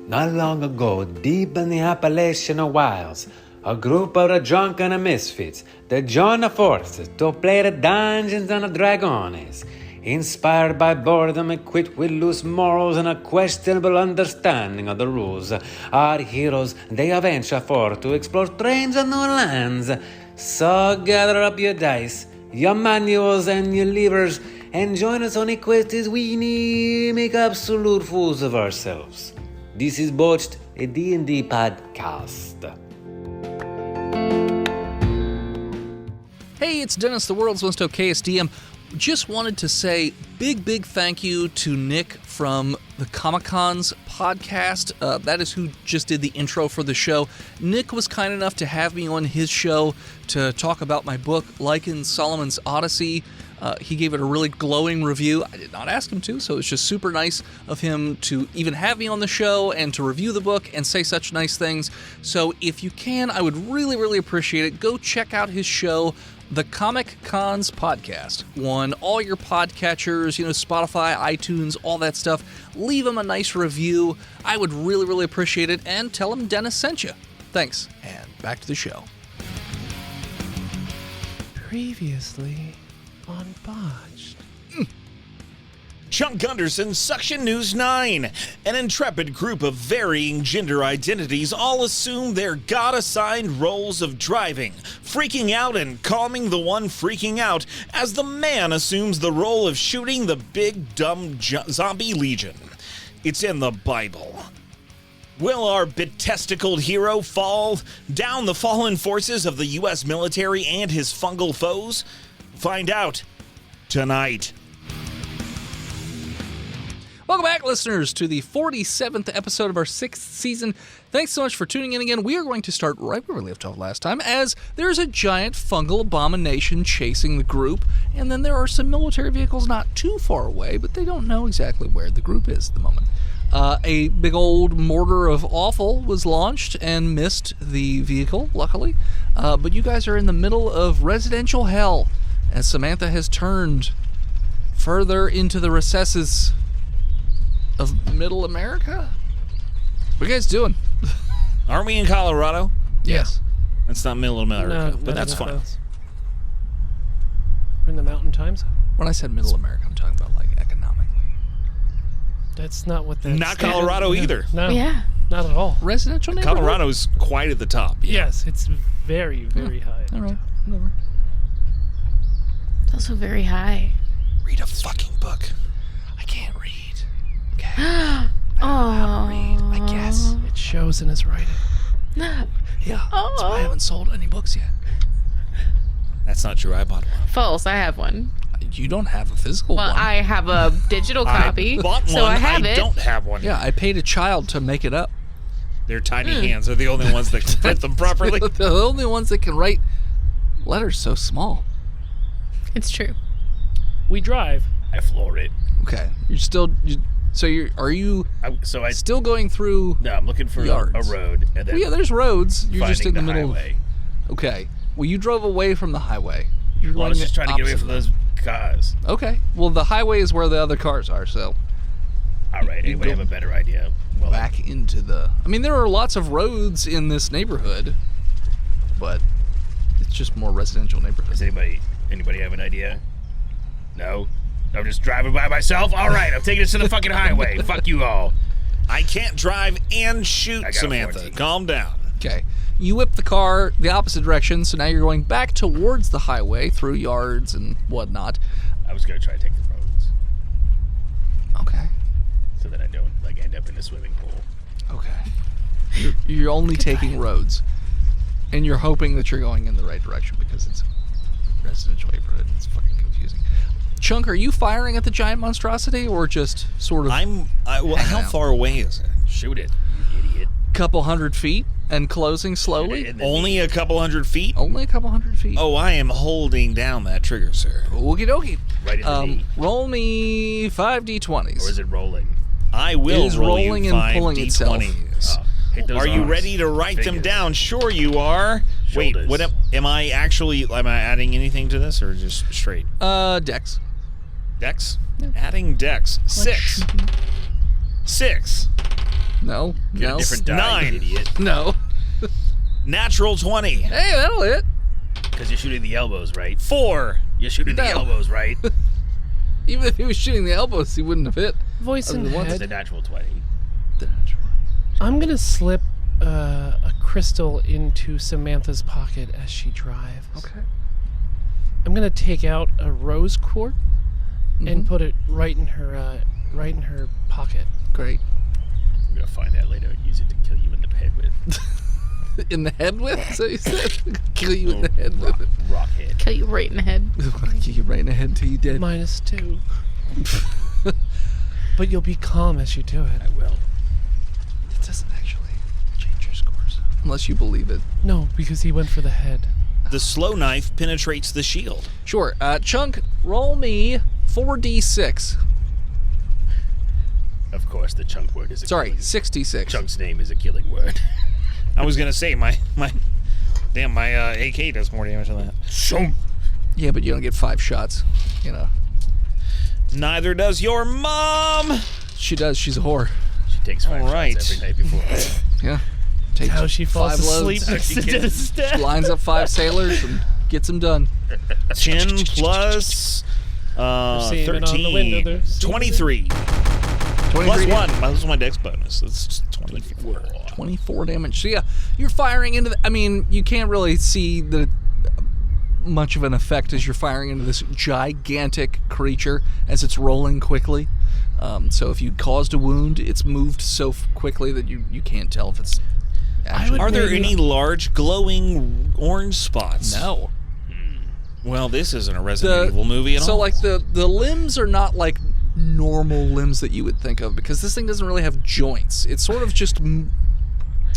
Not long ago, deep in the Appalachian wilds, a group of the drunken and misfits, they joined the forces to play the Dungeons and Dragons. Inspired by boredom, equipped with loose morals and a questionable understanding of the rules, our heroes, they venture forth to explore strange and new lands. So gather up your dice, your manuals and your levers, and join us on a quest as we make absolute fools of ourselves. This is Botched, a D&D podcast. Hey, it's Dennis, the world's most okayest DM. Just wanted to say big thank you to Nick from the Comic-Cons podcast. That is who just did the intro for the show. Nick was kind enough to have me on his show to talk about my book, Lycan Solomon's Odyssey. He gave it a really glowing review. I did not ask him to, so it's just super nice of him to even have me on the show and to review the book and say such nice things. So if you can, I would really appreciate it. Go check out his show, the Comic-Cons podcast, on all your podcatchers, Spotify, iTunes, all that stuff. Leave him a nice review. I would really appreciate it, and tell him Dennis sent you. Thanks, and back to the show. Previously on Botched. Chunk Gunderson's Suction News 9. An intrepid group of varying gender identities all assume their God-assigned roles of driving, freaking out, and calming the one freaking out, as the man assumes the role of shooting the big, dumb zombie legion. It's in the Bible. Will our betesticled hero fall down the fallen forces of the U.S. military and his fungal foes? Find out tonight. Welcome back, listeners, to the 47th episode of our 6th season. Thanks so much for tuning in again. We are going to start right where we left off last time, as there's a giant fungal abomination chasing the group, and then there are some military vehicles not too far away, but they don't know exactly where the group is at the moment. A big old mortar of awful was launched and missed the vehicle, luckily, but you guys are in the middle of residential hell, as Samantha has turned further into the recesses of Middle America? What are you guys doing? Aren't we in Colorado? Yes. That's not Middle America, No, but that's fine. We're in the mountain time zone. When I said Middle America, I'm talking about, economically. That's not what that's... Not Colorado either. No. Yeah. Not at all. Residential neighborhood? Colorado's quite at the top. Yes, it's very high. All right, whatever. It's also very high. Read a fucking book. I can't read. Okay. I don't know how to read, I guess. It shows in his writing. Yeah, that's why I haven't sold any books yet. That's not true. I bought one. False. I have one. You don't have a physical Well, one. I have a digital copy. I bought one. So I have it. don't have one. Yeah, I paid a child to make it up. Their tiny hands are the only ones that can print them properly. The only ones that can write letters so small. It's true. We drive. I floor it. Okay, are you So I still going through? no, I'm looking for a yards. road, and then Well, yeah, there's roads. You're just in the finding middle. highway. Okay. Well, you drove away from the highway. You're Well, I was just trying to get away opposite from of those cars. that. Okay. Well, the highway is where the other cars are, so All right, anybody have a better idea? Well, back into the... I mean, there are lots of roads in this neighborhood, but it's just more residential neighborhood. does anybody have an idea? No? I'm just driving by myself? All right, I'm taking us to the fucking highway. Fuck you all. I can't drive and shoot, I got a Samantha. 14. Calm down. Okay. You whip the car the opposite direction, so now you're going back towards the highway through yards and whatnot. I was going to try to take the roads Okay. so that I don't end up in a swimming pool. Okay. You're only taking roads, and you're hoping that you're going in the right direction because it's a residential neighborhood. It's fucking confusing. Chunk, are you firing at the giant monstrosity, or just sort of How far away is it? Shoot it, you idiot. couple hundred feet and closing slowly? In the Only knee. a couple hundred feet? Only a couple hundred feet. Oh, I am holding down that trigger, sir. Okie dokie. Right in the knee. Roll me 5d20s. Or is it rolling? I will It is roll rolling you and 5 pulling itself. D20s. Oh, hit those Are you arms. ready to write them Fingers. down? Sure you are. Shoulders. Wait, am I adding anything to this, or just straight? Dex. Dex? Adding Dex. 6. No. Get No. a different die, 9. you idiot. No. Natural 20. Hey, that'll hit. Because you're shooting the elbows, right? 4. You're shooting the No. elbows, right? Even if he was shooting the elbows, he wouldn't have hit. Voice in Other than once. It's a head. natural 20. I'm gonna slip a crystal into Samantha's pocket as she drives. Okay. I'm gonna take out a rose quartz Mm-hmm. and put it right in her pocket. Great. I'm going to find that later and use it to kill you in the head with. In the head with? So you said? Kill you in the head with it. Rock head. Kill you right in the head. Kill you right in the head until you dead. -2. But you'll be calm as you do it. I will. It doesn't actually change your scores. Unless you believe it. No, because he went for the head. The slow knife penetrates the shield. Sure. Chunk, roll me 4d6. Of course, the chunk word is a Sorry, killing. 66. Chunk's name is a killing word. I was gonna say my AK does more damage than that. Chunk. Yeah, but you don't get 5 shots. You know. Neither does your mom. She does. She's a whore. She takes 5 All right. shots every night before bed. Yeah. Takes How she falls 5 asleep loads, next to Dennis' dad. lines up 5 sailors, and gets them done. 10 plus seeing it on the window 13. there. 23. 23 Plus damage. 1. That was my dex bonus. That's 24. 24 damage. So yeah, you're firing into the, I mean, you can't really see the much of an effect as you're firing into this gigantic creature as it's rolling quickly. So if you caused a wound, it's moved so quickly that you can't tell if it's actually... Are there Maybe- any large glowing orange spots? No. Well, this isn't a Resident Evil movie at all. So like the limbs are not like normal limbs that you would think of, because this thing doesn't really have joints. It's sort of just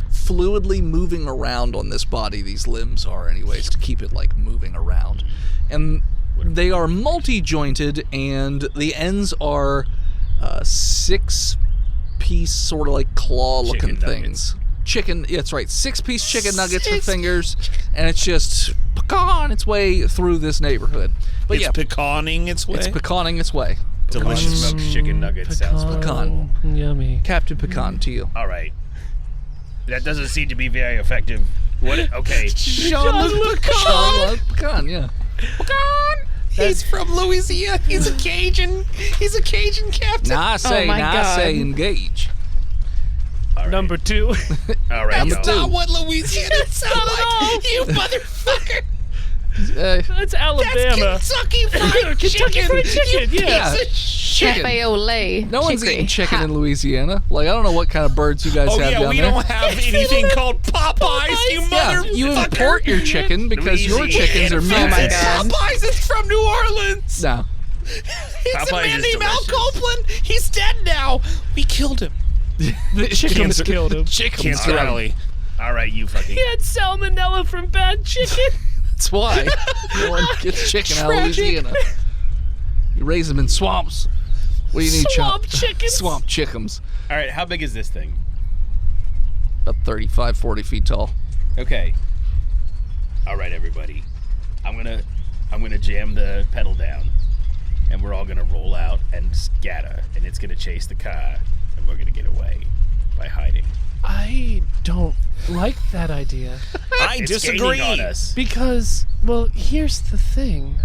fluidly moving around on this body. These limbs are, anyways, to keep it like moving around, and they are multi-jointed, and the ends are 6-piece sort of like claw-looking Chicken things. Chicken, yeah, that's right. 6-piece chicken nuggets for fingers, and it's just pecan its way through this neighborhood. But it's yeah, pecaning its way. it's pecaning its way. Delicious smoked chicken nuggets sounds Pecan. Yummy. Captain Pecan to you. All right. That doesn't seem to be very effective. What? Okay. Jean-Luc Pecan, yeah. He's from Louisiana. He's a Cajun. He's a Cajun captain. Now I say, my God. engage. All right. Number 2. All right. That's y'all. not what Louisiana sounds like. You motherfucker. That's Alabama. That's Kentucky Fried Kentucky Chicken. Fried Chicken, You yeah. piece of shit. Chicken. Olay. No one's Chicory. eating chicken Ha. in Louisiana. Like, I don't know what kind of birds you guys Oh have yeah, down we there. don't have anything called Popeyes, you Yeah, motherfucker. you import your chicken because your Louisiana. chickens are Oh my muted. God. Popeyes is from New Orleans. No. It's a Popeyes man is named Al delicious. Copeland. He's dead now. We killed him. The chickens killed him. Cancer Alley. All right, you fucking. He had salmonella from bad chicken. That's why no one gets chicken out of Louisiana. You raise them in swamps. What do you need, Swamp Chump? chickens. Swamp chickens. All right, how big is this thing? About 35, 40 feet tall. Okay. All right, everybody. I'm gonna jam the pedal down, and we're all gonna roll out and scatter, and it's gonna chase the car, and we're gonna get away by hiding. I don't like that idea. I It's disagree. gaining on us. Because, well, here's the thing.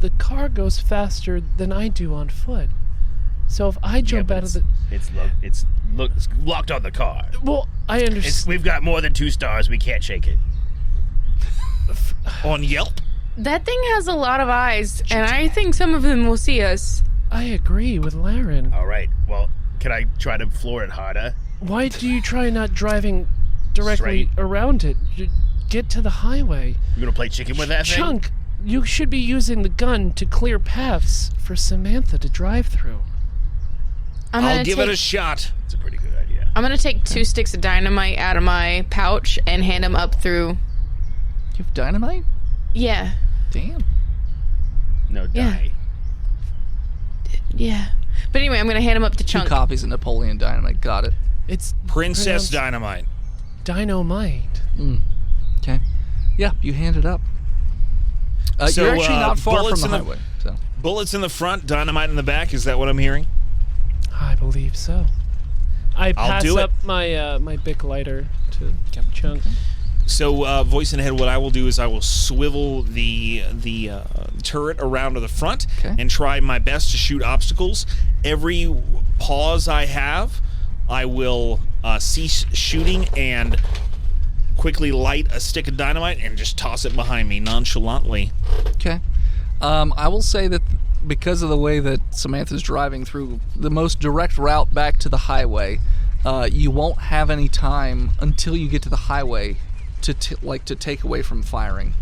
The car goes faster than I do on foot. So if I jump out of the... It's locked on the car. Well, I understand. We've got more than 2 stars. We can't shake it. On Yelp? That thing has a lot of eyes, and I think some of them will see us. I agree with Laren. All right. Well, can I try to floor it harder? Why do you try not driving directly Straight. around it? Get to the highway. You gonna play chicken with that thing? Chunk, you should be using the gun to clear paths for Samantha to drive through. I'll give it a shot. It's a pretty good idea. I'm gonna take 2 sticks of dynamite out of my pouch and hand them up through. You have dynamite? Yeah. Damn. No, Yeah. die. Yeah. But anyway, I'm gonna hand them up to 2 Chunk. copies of Napoleon Dynamite. Got it. It's Princess pronounced Dynamite. Dynamite. Okay. Yeah, you hand it up. So, you're actually not far from bullets the in the- highway. So. Bullets in the front, dynamite in the back. Is that what I'm hearing? I believe so. I I'll pass do it. up my my Bic lighter to Chunk. So, voice in head, what I will do is I will swivel the turret around to the front and try my best to shoot obstacles. Every pause I have, I will cease shooting and quickly light a stick of dynamite and just toss it behind me nonchalantly. Okay. I will say that because of the way that Samantha's driving through the most direct route back to the highway, you won't have any time until you get to the highway to take away from firing,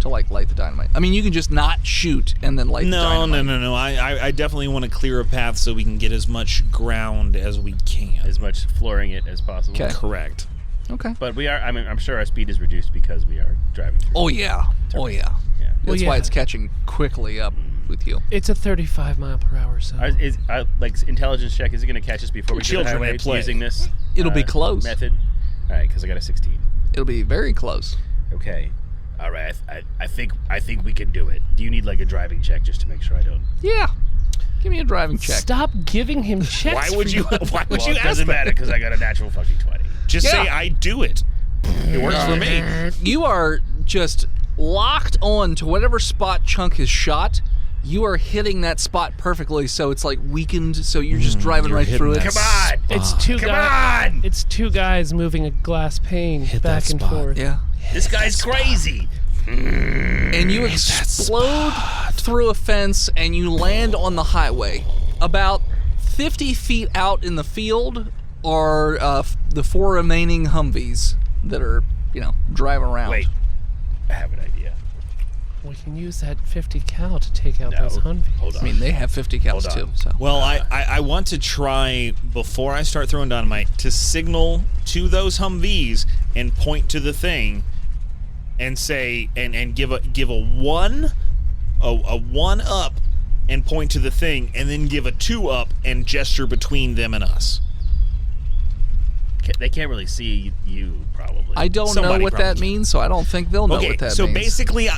to light the dynamite. I mean, you can just not shoot and then light the dynamite. No. I definitely want to clear a path so we can get as much ground as we can. As much flooring it as possible. Okay. Correct. Okay. But we are, I mean, I'm sure our speed is reduced because we are driving through. Oh yeah. Yeah. That's why it's catching quickly up with you. It's a 35 mile per hour zone. Is intelligence check, is it going to catch us before we get to the Children highway at play. using this It'll be close. method? All right, because I got a 16. It'll be very close. Okay. All right. I think we can do it. Do you need like a driving check just to make sure I don't? Yeah. Give me a driving check. Stop giving him checks. Why would you? Why would you It ask doesn't that? matter because I got a natural fucking 20. Just Yeah. say I do it. It works for me. You are just locked on to whatever spot Chunk has shot. You are hitting that spot perfectly, so it's like weakened, so you're just driving right through it. that Come on! It's two Come guys. on! It's two guys moving a glass pane back that and spot. forth. Yeah. This guy's crazy. And you explode through a fence and you land on the highway. About 50 feet out in the field are the 4 remaining Humvees that are, driving around. Wait, I have an idea. We can use that 50 cal to take out No, those Humvees. hold on. I mean, they have 50 cals Hold too. on. So. Well, I want to try, before I start throwing dynamite, to signal to those Humvees and point to the thing and say, and give a 1 up and point to the thing, and then give a 2 up and gesture between them and us. They can't really see you, probably. I don't know Somebody what that probably. means, so I don't think they'll know Okay, what that so means. basically, you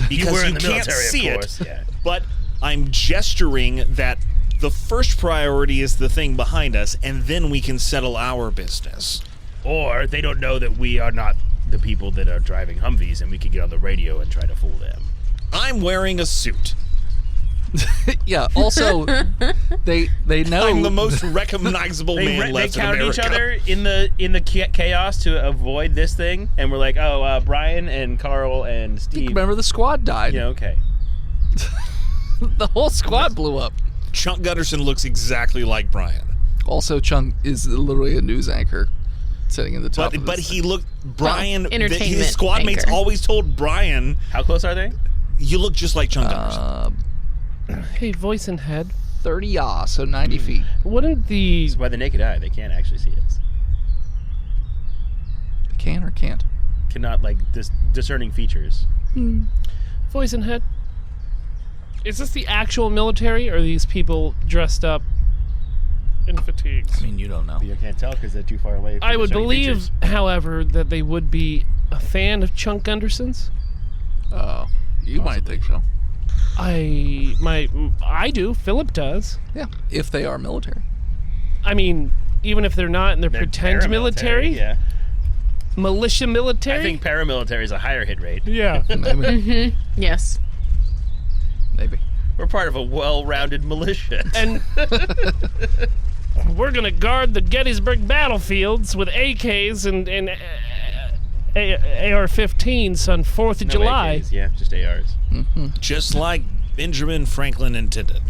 because were you in the can't military, see of it, course. Yeah. but I'm gesturing that the first priority is the thing behind us, and then we can settle our business. Or they don't know that we are not the people that are driving Humvees, and we could get on the radio and try to fool them. I'm wearing a suit. Yeah, also, they know... I'm the most recognizable man They left in counted America. each other in the chaos to avoid this thing, and we're like, oh, Brian and Carl and Steve. Remember, the squad died. Yeah, okay. The whole squad blew up. Chunk Gunderson looks exactly like Brian. Also, Chunk is literally a news anchor sitting in the top of But this he looked... Brian... entertainment his squad mates anchor. always told Brian, How close are they? you look just like Chunk Gunderson. Hey, voice and head. 30 yaw, so 90 feet. Wouldn't the By the naked eye, they can't actually see us. Can or can't? Cannot, discerning features. voice and head? Is this the actual military, or are these people dressed up in fatigues? I mean, you don't know. But you can't tell because they're too far away. for I would discerning believe, features. however, that they would be a fan of Chunk Gunderson's. Oh, you might think so. I do. Philip does. Yeah, if they are military. I mean, even if they're not, and they're, They're pretend military, Yeah. militia military. I think paramilitary is a higher hit rate. Yeah. Maybe. Yes. Maybe. We're part of a well-rounded militia. And we're gonna guard the Gettysburg battlefields with AKs and AR-15s on 4th of No July. AKs, yeah, just ARs. Just like Benjamin Franklin intended.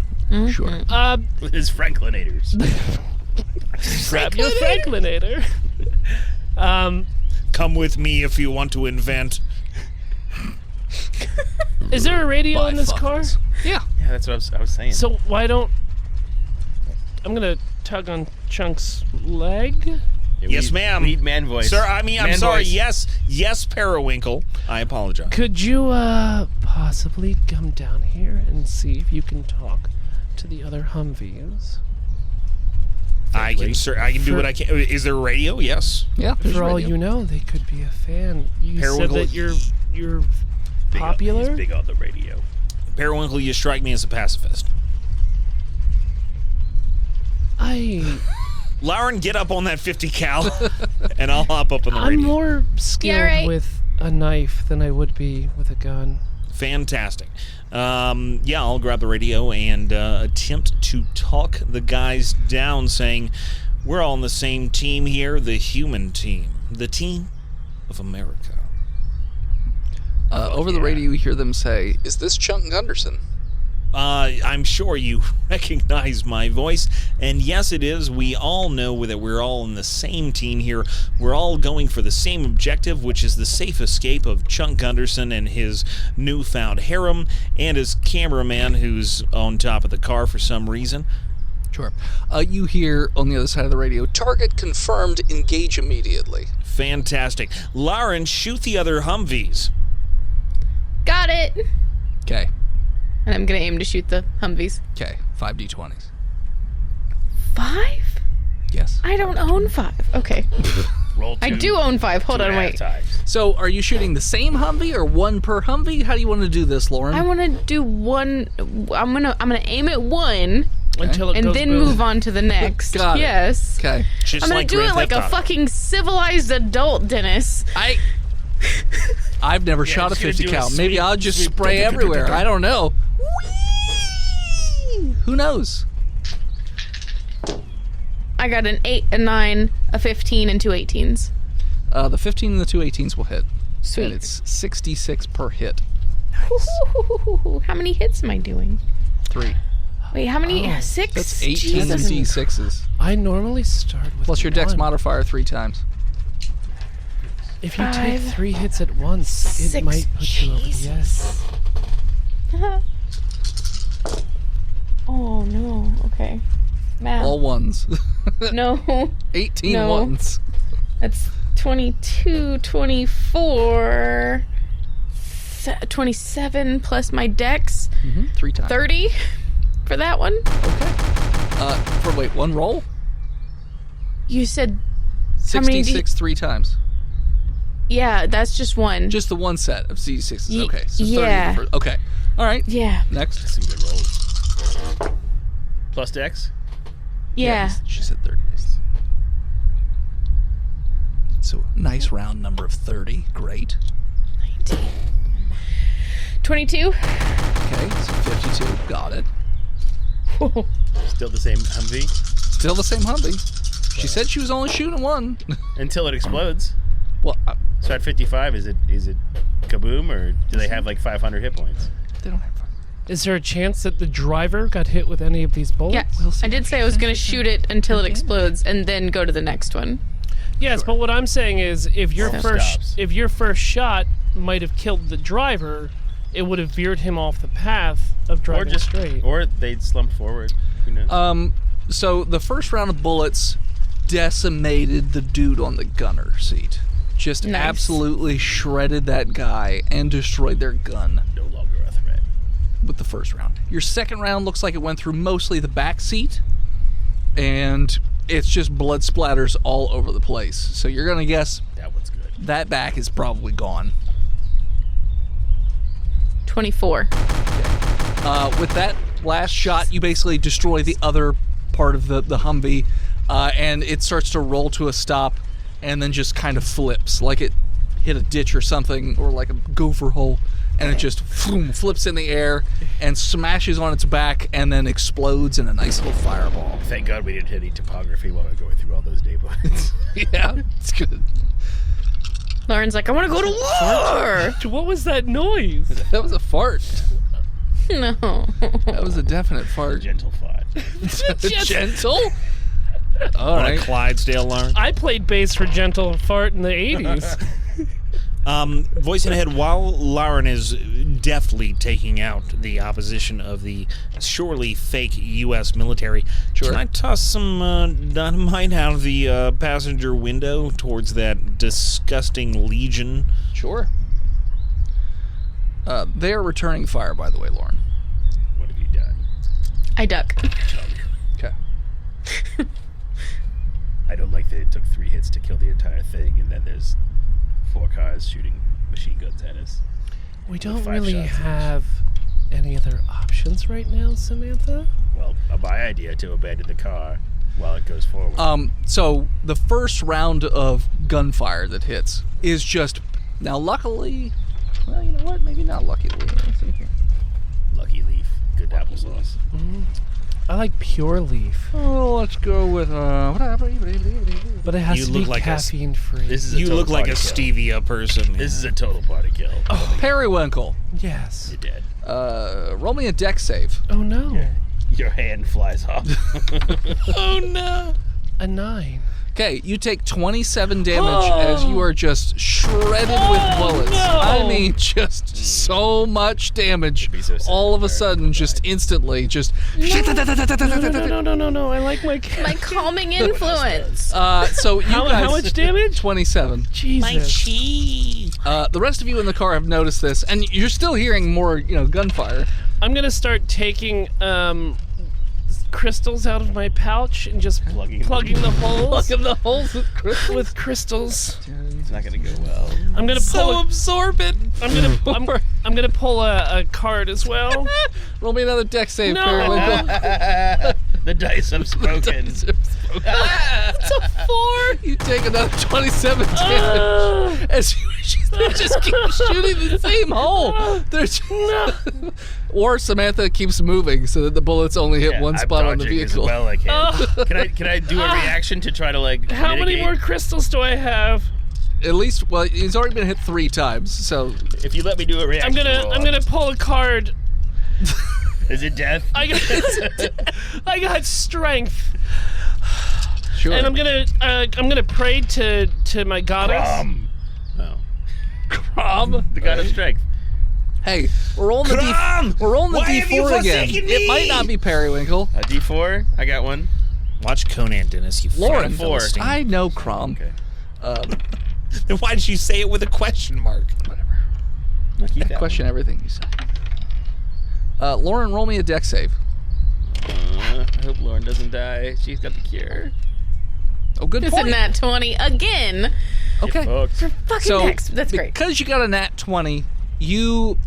Sure. With his Franklinators. Grab your Franklinator. Come with me if you want to invent. Is there a radio in this car? Bifuffles. Yeah. Yeah, that's what I was saying. So why don't... I'm gonna tug on Chunk's leg. Yeah, Yes, ma'am. We need man voice. Sir, I'm Man sorry. voice. Yes, Periwinkle. I apologize. Could you possibly come down here and see if you can talk to the other Humvees? I can do what I can. Is there a radio? Yes. Yeah. there's For all radio. you know, they could be a fan. You Periwinkle, said that you're Big on- popular. he's big on the radio. Periwinkle, you strike me as a pacifist. Lauren, get up on that 50 cal, and I'll hop up on the I'm radio. more skilled right. with a knife than I would be with a gun. Fantastic. I'll grab the radio and attempt to talk the guys down, saying, we're all on the same team here, the human team. The team of America. Over the radio, you hear them say, "Is this Chunk Gunderson?" I'm sure you recognize my voice, and yes, it is. We all know that we're all in the same team here. We're all going for the same objective, which is the safe escape of Chunk Gunderson and his newfound harem, and his cameraman who's on top of the car for some reason. Sure. You hear on the other side of the radio, "Target confirmed, engage immediately." Fantastic. Lauren, shoot the other Humvees. Got it. Okay. And I'm gonna aim to shoot the Humvees. Okay. 5d20s. 5? Yes. I don't own 5. Okay. Roll 2. I do own 5. Hold on, wait. So, are you shooting the same Humvee or one per Humvee? How do you want to do this, Lauren? I want to do one. I'm gonna aim at one Until it and goes then boom. move on to the next. Got it. Yes. Okay. Just I'm gonna like do Grand it like Theft a Auto. fucking civilized adult, Dennis. I've never shot a just gonna 50 do a cal. Maybe sweep- I'll just sweep- spray everywhere. I don't know. Whee! Who knows? I got an 8, a 9, a 15, and 2 18s. The 15 and the 2 18s will hit. Sweet. And it's 66 per hit. Ooh, how many hits am I doing? 3. Wait, how many? 6? That's 18 Jesus. D6s. I normally start with Plus your dex one. modifier 3 times. If you take 5, 3 hits at once, 6, it might put you over the Jesus. edge. Oh, no. Okay. Math. All ones. No. 18 No. ones. That's 22, 24, 27 plus my dex. 3 times. 30 for that one. Wait, one roll? You said how many 66 3 times. yeah, that's just one. Just the one set of C6s. Ye- Okay, so 30 yeah. for- okay. All right. yeah. Next. Some good rolls. Plus dex? Yeah. She said 30. So nice round number of 30. Great. 22. Okay, so 52. Got it. Still the same Humvee? Still the same Humvee. She said she was only shooting one. Until it explodes. Well, So at 55, is it kaboom, or do they have like 500 hit points? they don't have fun. Is there a chance that the driver got hit with any of these bullets? Yeah. I did say I was going to shoot it until it explodes and then go to the next one. Yes, but what I'm saying is, if your Stops. first shot might have killed the driver, it would have veered him off the path of driving straight. Or they'd slump forward. Who knows? So the first round of bullets decimated the dude on the gunner seat. Just Nice. absolutely shredded that guy and destroyed their gun No longer a threat. with the first round. Your second round looks like it went through mostly the back seat, and it's just blood splatters all over the place. So you're gonna guess That one's good. that back is probably gone. 24. With that last shot, you basically destroy the other part of the Humvee, and it starts to roll to a stop and then just kind of flips like it hit a ditch or something, or like a gopher hole, and it just flips in the air and smashes on its back and then explodes in a nice little fireball. Thank God we didn't hit any topography while we were going through all those neighborhoods. Yeah, it's good. Lauren's like, I want to go to war. What was that noise? That was a fart. No. That was a definite fart. Gentle fought. Gentle? All On a right. Clydesdale, Lauren. I played bass for Gentle Fart in the 80s. Voice in head, while Lauren is deftly taking out the opposition of the surely fake U.S. military, Sure. can I toss some dynamite out of the passenger window towards that disgusting legion? Sure. They are returning fire, by the way, Lauren. What have you done? I duck. Okay. I don't like that it took 3 hits to kill the entire thing, and then there's 4 cars shooting machine guns at us. We don't 5 really shots each. have any other options right now, Samantha. Well, my idea to abandon the car. while it goes forward. So the first round of gunfire that hits is just now. Luckily, well, you know what? Maybe not luckily. Let's see here. Lucky Leaf, good applesauce. I like Pure Leaf, Oh, let's go with but it has You to look be like a caffeine free. This is a You total look like a party kill. stevia person. This is a total party kill. Periwinkle. Yes. You're dead. Roll me a deck save. Oh no. Your hand flies off. Oh no. A 9. Okay, you take 27 damage as you are just shredded with bullets. no. I mean, just so much damage. be so sad All of a if Eric sudden, just instantly, just. No. I like my cat. My calming influence. So you guys. How much damage? 27. Jesus. The rest of you in the car have noticed this, and you're still hearing more, gunfire. I'm gonna start taking crystals out of my pouch and just plugging the holes Look at the holes with crystals. with crystals. It's not gonna go well. I'm gonna pull. absorbent. I'm gonna pull a card as well. Roll me another deck save, No. Periwinkle. The dice have spoken. It's a 4. You take another 27 damage as they just keep shooting the same hole. There's or Samantha keeps moving so that the bullets only hit one I'm spot on the dodging as vehicle. well I can. Can I do a reaction to try to How many mitigate? more crystals do I have? At least, well, he's already been hit 3 times, so If you let me do a reaction, I'm gonna pull a card. Is it death? I got strength, sure. and I'm gonna pray to my goddess. Oh. The god of strength. Hey, we're rolling the Why have you D4 again. forsaken It me? might not be Periwinkle. A D4. I got one. Watch Conan, Dennis. You Lauren, fucking Philistine. I know Crom. Okay. Then why did you say it with a question mark? I'll keep that Question everything you say. Lauren, roll me a deck save. one. I hope Lauren doesn't die. She's got the cure. Oh, good It's point. a nat 20 again. Okay. Fucked. Fucking So, next. That's great. because you got a nat 20, you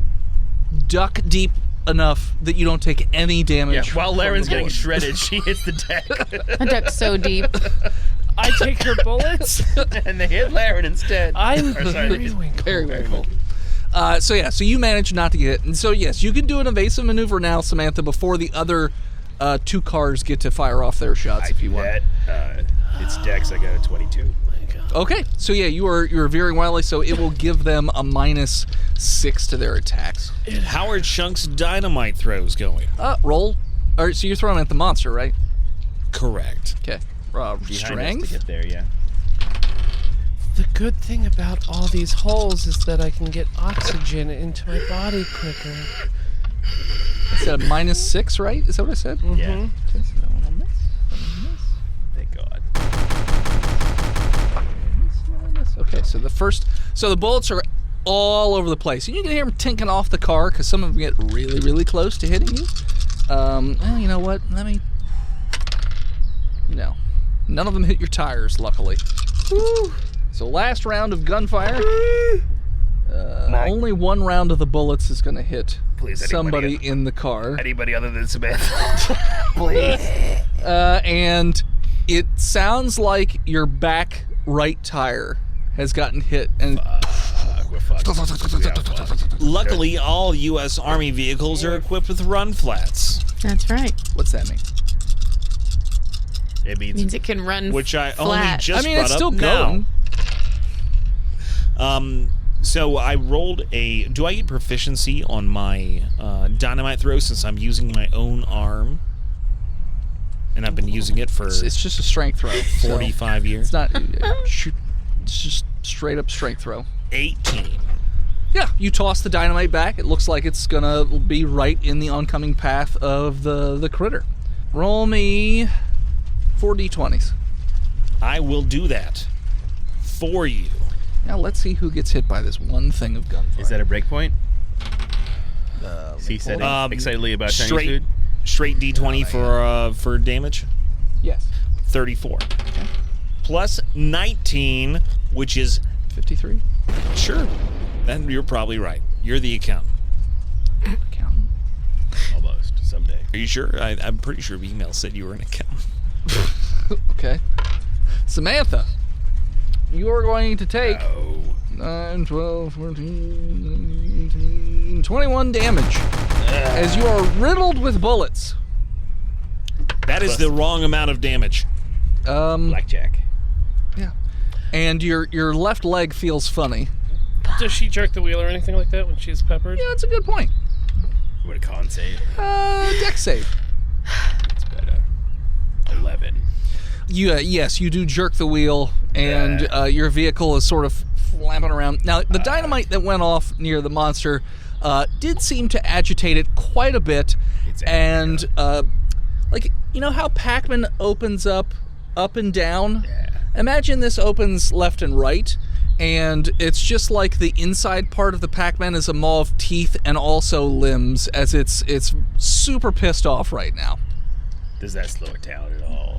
duck deep enough that you don't take any damage. Yeah, while from Laren's the getting bullet. shredded, she hits the deck. I ducked so deep. I take her bullets. And they hit Laren instead. I'm Or sorry, they hit Periwinkle. Periwinkle. So you manage not to get hit. And so, yes, you can do an evasive maneuver now, Samantha, before the other 2 cars get to fire off their shots if you want. It's Dex. I got a 22. Okay, so yeah, you are veering wildly, so it will give them a -6 to their attacks. How are Chunk's dynamite throws going? Roll. All right, so you're throwing at the monster, right? Correct. Okay. Behind us to Strength. get there, yeah. The good thing about all these holes is that I can get oxygen into my body quicker. I said a -6, right? Is that what I said? Yeah. Okay, so that one will miss. Thank God. Okay, so the bullets are all over the place, and you can hear them tinking off the car because some of them get really, really close to hitting you. Well, you know what? No, none of them hit your tires, luckily. Woo. So last round of gunfire. Only one round of the bullets is going to hit Please, somebody anybody- in the car. Anybody other than Samantha? Please. And it sounds like your back right tire has gotten hit, and We're fucked. We are fucked. Luckily, all U.S. Army vehicles are equipped with run flats, That's right. what's that mean? It means Means it can run which I only flat. just I mean, brought it's up still now. going. So I rolled a. Do I get proficiency on my dynamite throw since I'm using my own arm? And I've been using it for It's just a strength throw. so 45 years. It's not. Shoot. It's just straight up strength throw. 18. Yeah, you toss the dynamite back. It looks like it's gonna be right in the oncoming path of the critter. Roll me 4 d20s. I will do that for you. Now let's see who gets hit by this one thing of gunfire. Is that a breakpoint? Is he said excitedly about Chinese food? Straight D20 for damage. Yes. 34. Plus 19, which is 53. sure. Then you're probably right. You're the accountant. Accountant. Almost. Someday. Are you sure? I'm pretty sure email said you were an accountant. Okay. Samantha, you are going to take Oh. 9, 12, 14, 18, 21 damage as you are riddled with bullets. That is the wrong amount of damage. Blackjack. Yeah. And your left leg feels funny. Does she jerk the wheel or anything like that when she's peppered? Yeah, that's a good point. What a con save. Dex save. It's better. 11. Yes, you do jerk the wheel, and your vehicle is sort of flapping around. Now, the dynamite that went off near the monster did seem to agitate it quite a bit, and like, you know how Pac-Man opens up and down? Yeah. Imagine this opens left and right, and it's just like the inside part of the Pac-Man is a maw of teeth and also limbs, as it's super pissed off right now. Does that slow it down at all?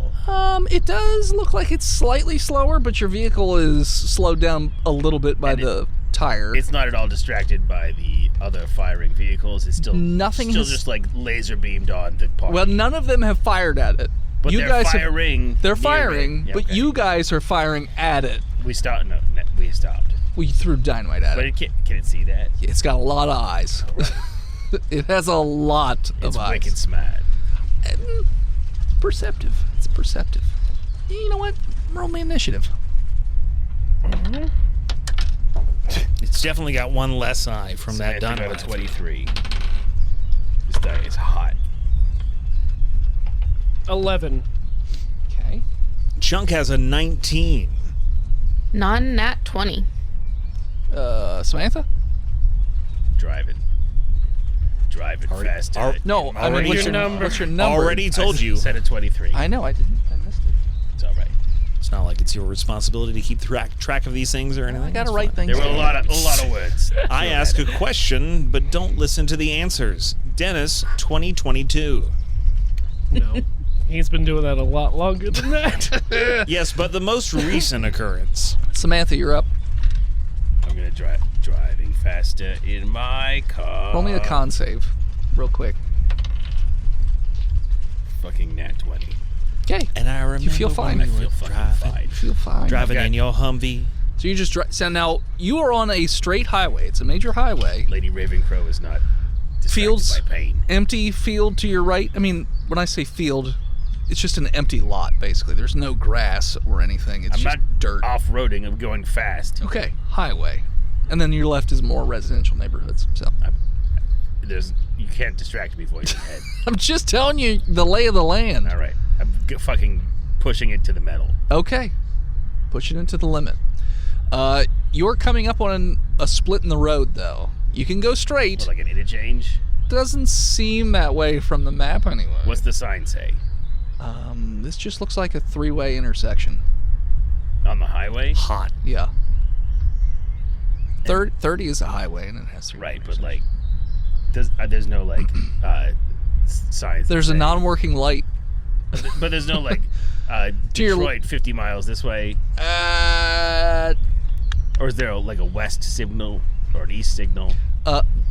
It does look like it's slightly slower, but your vehicle is slowed down a little bit by the tire. It's not at all distracted by the other firing vehicles. It's still just like laser beamed on the party. Well, none of them have fired at it. but you they're guys firing. They're near firing, me. Yeah, but okay. you guys are firing at it. We stopped. No, we stopped. We threw dynamite at But it. can it see that? It's got a lot of eyes. It has a lot of It's eyes. wicked smart. Perceptive. It's perceptive. You know what? Roll me initiative. It's definitely got one less eye from that Samantha got dynamite. a 23. This thing is hot. 11. Okay. Chunk has a 19. Non-nat 20. Samantha? Driving fast. No, I mean, Already what's your number? what's your number? Already told you. Said a 23. I know, I didn't. I missed it. It's all right. It's not like it's your responsibility to keep track of these things or anything. I gotta It's write fine. things. There were a lot of words. I ask a question, but don't listen to the answers. Dennis, 2022. No. He's been doing that a lot longer than that. Yes, but the most recent occurrence. Samantha, you're up. I'm gonna driving faster in my car. Roll me a con save, real quick. Fucking nat 20. Okay. And I remember You feel fine. I when you feel were fucking driving, fine. Feel fine. driving Okay. in your Humvee. So you just drive. So now you are on a straight highway. It's a major highway. Lady Ravencrow is not distracted Fields. by pain. Empty field to your right. I mean, when I say field, it's just an empty lot, basically. There's no grass or anything. It's I'm just not dirt. off-roading. I'm going fast. Okay, highway. And then your left is more residential neighborhoods. So You can't distract me, voice in head. I'm just telling you the lay of the land. All right. I'm fucking pushing it to the metal. Okay. Push it into the limit. You're coming up on a split in the road, though. You can go straight. Or like an interchange. Doesn't seem that way from the map anyway. What's the sign say? This just looks like a three-way intersection. On the highway? Hot. Yeah. 30 is a highway, and it has three. Right, but like, there's no like signs. that There's a say- non-working light. But there's no like To your- Detroit 50 miles this way, or is there like a west signal or an east signal?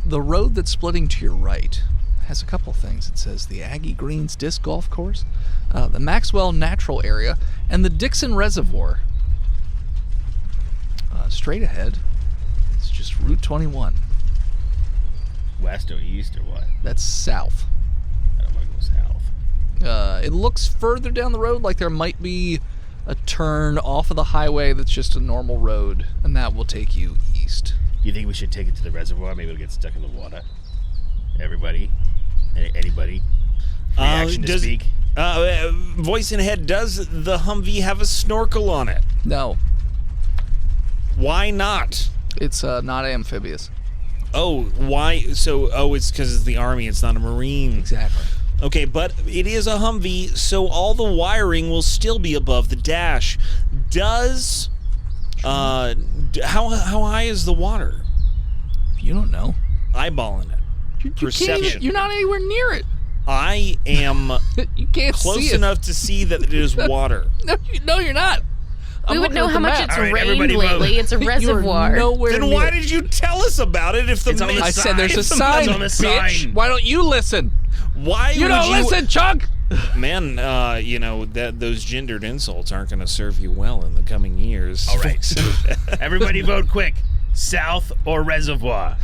The road that's splitting to your right has a couple things. It says the Aggie Greens Disc Golf Course, the Maxwell Natural Area, and the Dixon Reservoir. Straight ahead, it's just Route 21. West or east or what? That's south. I don't want to go south. It looks further down the road like there might be a turn off of the highway that's just a normal road, and that will take you east. Do you think we should take it to the reservoir? Maybe it'll get stuck in the water. Everybody? Anybody? Reaction to speak? Voice in head, does the Humvee have a snorkel on it? No, Why not? it's not amphibious. Oh, why? So, it's because it's the Army, it's not a Marine. Exactly. Okay, but it is a Humvee, so all the wiring will still be above the dash. Does, how high is the water? You don't know. Eyeballing it. You can't Perception. even, you're not anywhere near it. I am You can't see close it. enough to see that it is water. No, you're not. We I'm would looking know at how the much map. it's All right, rained everybody vote. lately. It's a You are reservoir. nowhere Then near why it. did you tell us about it if the It's on the I said there's a It's sign, on the bitch. sign. Why don't you listen? Why You would don't listen, Chunk. Man, those gendered insults aren't going to serve you well in the coming years. All right. Everybody vote quick. South or reservoir?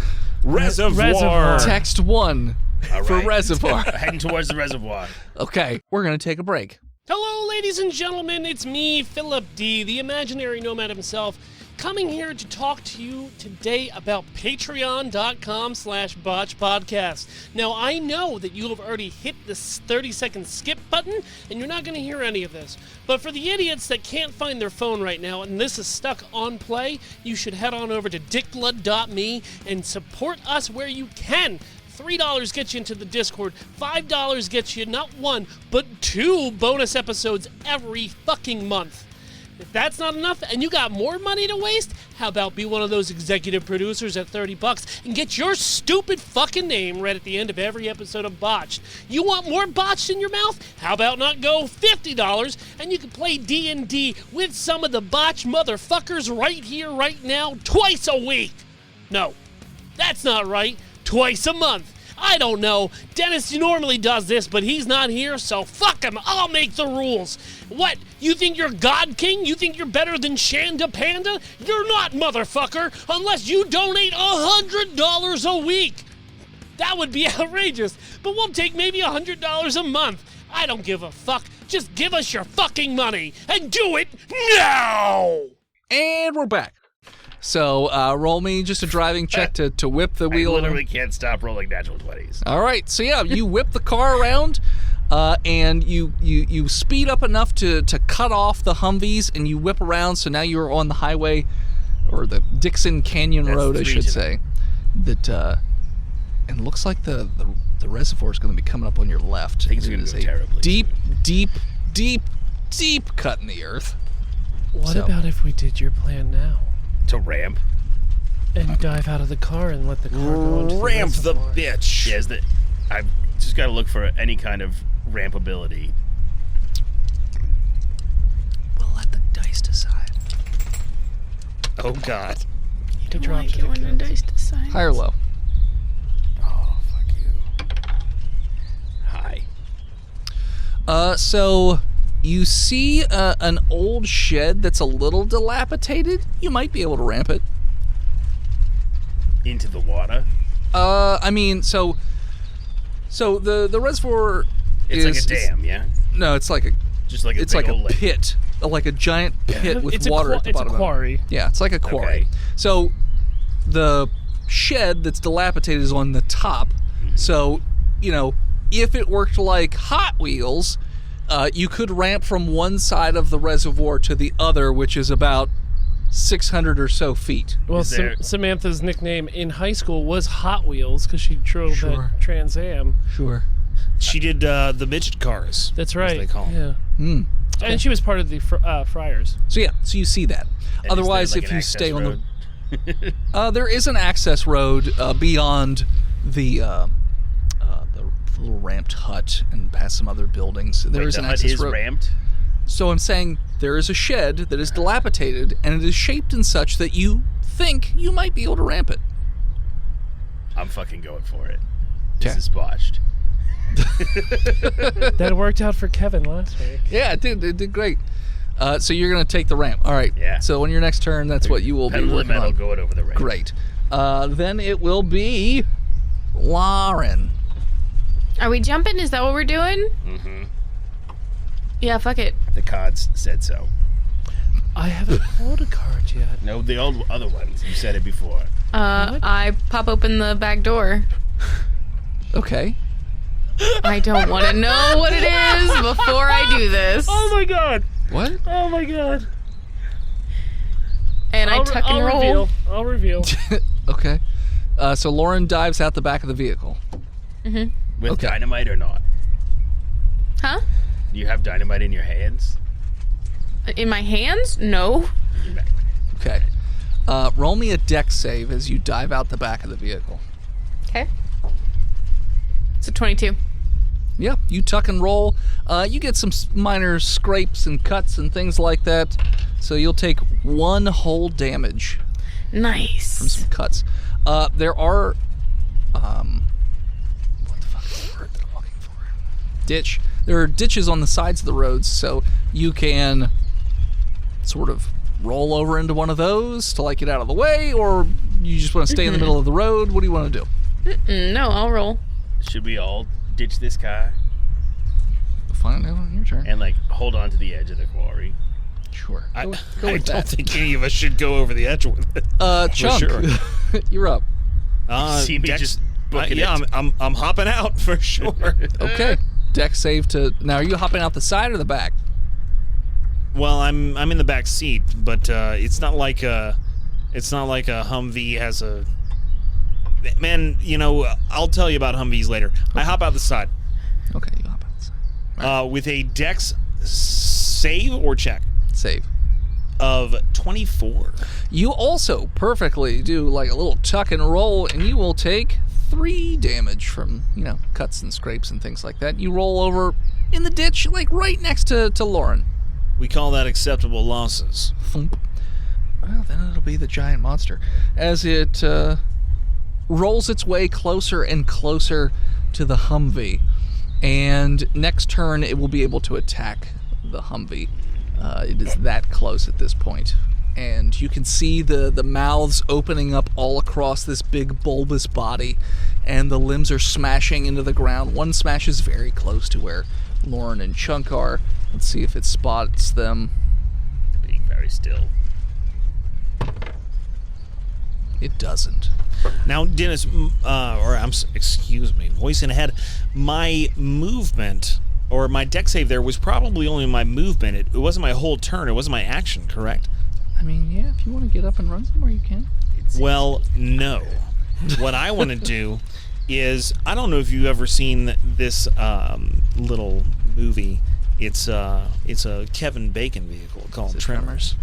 Reservoir. Text 1 All for right. reservoir. Heading towards the reservoir. Okay, we're going to take a break. Hello, ladies and gentlemen. It's me, Philip D., the imaginary nomad himself, coming here to talk to you today about patreon.com/botchpodcast. Now, I know that you have already hit the 30-second skip button, and you're not going to hear any of this. But for the idiots that can't find their phone right now, and this is stuck on play, you should head on over to dickblood.me and support us where you can. $3 gets you into the Discord. $5 gets you not 1, but 2 bonus episodes every fucking month. If that's not enough and you got more money to waste, how about be one of those executive producers at $30 and get your stupid fucking name read at the end of every episode of Botched? You want more Botched in your mouth? How about not go $50 and you can play D&D with some of the Botched motherfuckers right here, right now, twice a week? No, that's not right. Twice a month. I don't know. Dennis normally does this, but he's not here, so fuck him. I'll make the rules. What? You think you're God King? You think you're better than Shanda Panda? You're not, motherfucker, unless you donate $100 a week. That would be outrageous, but we'll take maybe $100 a month. I don't give a fuck. Just give us your fucking money, and do it now! And we're back. So roll me just a driving check to whip the wheel. I literally can't stop rolling natural 20s. All right. So yeah, you whip the car around, and you speed up enough to cut off the Humvees, and you whip around. So now you're on the highway, or the Dixon Canyon Road, I should say. That and it looks like the reservoir is going to be coming up on your left. Things are going to go terribly. Deep cut in the earth. What about if we did your plan now? To ramp. And dive out of the car and let the car go into Ramp the reservoir. bitch. Yes, I've just got to look for any kind of rampability. We'll let the dice decide. Oh, God. To drop to the kids. High or low? Oh, fuck you. Hi. So you see an old shed that's a little dilapidated. You might be able to ramp it. Into the water? I mean, so the reservoir It's is... like a dam, yeah? No, it's like a... Just like a It's big like a old lake. pit. Like a giant pit with water at the bottom It's a quarry. of it. Yeah, it's like a quarry. Okay. So the shed that's dilapidated is on the top. So, if it worked like Hot Wheels, you could ramp from one side of the reservoir to the other, which is about 600 or so feet. Well, Is there- Samantha's nickname in high school was Hot Wheels because she drove Sure. that Trans Am. Sure. She did the midget cars. That's right. they call 'em. Yeah. And she was part of the Friars. So yeah, so you see that. And Otherwise, is there, like, if an you access stay on road? the, there is an access road beyond the little ramped hut and past some other buildings. There Wait, is the an hut access is road. ramped? So I'm saying there is a shed that is dilapidated, and it is shaped in such that you think you might be able to ramp it. I'm fucking going for it. This Okay. is botched. That worked out for Kevin last week. Yeah, it did great. So you're going to take the ramp. All right. Yeah. So on your next turn, that's what you will be Pedal to the working metal, on. going over the ramp. Great. Then it will be Lauren. Are we jumping? Is that what we're doing? Mm-hmm. Yeah, fuck it. The cards said so. I haven't pulled a card yet. No, the other ones. You said it before. I pop open the back door. Okay. I don't want to know what it is before I do this. Oh my god! What? Oh my god! And I tuck and roll. I'll reveal. Okay. So Lauren dives out the back of the vehicle. Mm-hmm. With Okay. dynamite or not? Huh? Do you have dynamite in your hands? In my hands? No. Okay. Roll me a dex save as you dive out the back of the vehicle. Okay. It's a 22. Yeah, you tuck and roll. You get some minor scrapes and cuts and things like that. So you'll take 1 whole damage from Nice. some cuts. There are... what the fuck is the word that I'm looking for? ditch. There are ditches on the sides of the roads, so you can sort of roll over into one of those to like get out of the way, or you just want to stay in the middle of the road. What do you want to do? No, I'll roll. Should we all ditch this car Find out on your turn. and like hold on to the edge of the quarry? Sure. I Go don't with that. think any of us should go over the edge with it. Chunk, sure. you're up. See me Dex- just booking yeah, it. I'm hopping out for sure. Okay. Dex save to. Now, are you hopping out the side or the back? Well, I'm in the back seat, but it's not like a Humvee has a. Man, I'll tell you about Humvees later. I hop out the side. Okay, you hop out the side. With a Dex save or check Save. of 24. You also perfectly do like a little tuck and roll, and you will take 3 damage from, cuts and scrapes and things like that. You roll over in the ditch, like right next to Lauren. We call that acceptable losses. Thump. Well, then it'll be the giant monster. As it rolls its way closer and closer to the Humvee. And next turn, it will be able to attack the Humvee. It is that close at this point. And you can see the mouths opening up all across this big bulbous body. And the limbs are smashing into the ground. One smashes very close to where Lauren and Chunk are. Let's see if it spots them. Being very still. It doesn't. Now, Dennis, excuse me, voice in head. My movement or my deck save there was probably only my movement. It wasn't my whole turn. It wasn't my action, correct? I mean, yeah, if you want to get up and run somewhere, you can. Well, no. What I want to do is, I don't know if you've ever seen this little movie. It's a Kevin Bacon vehicle called Tremors.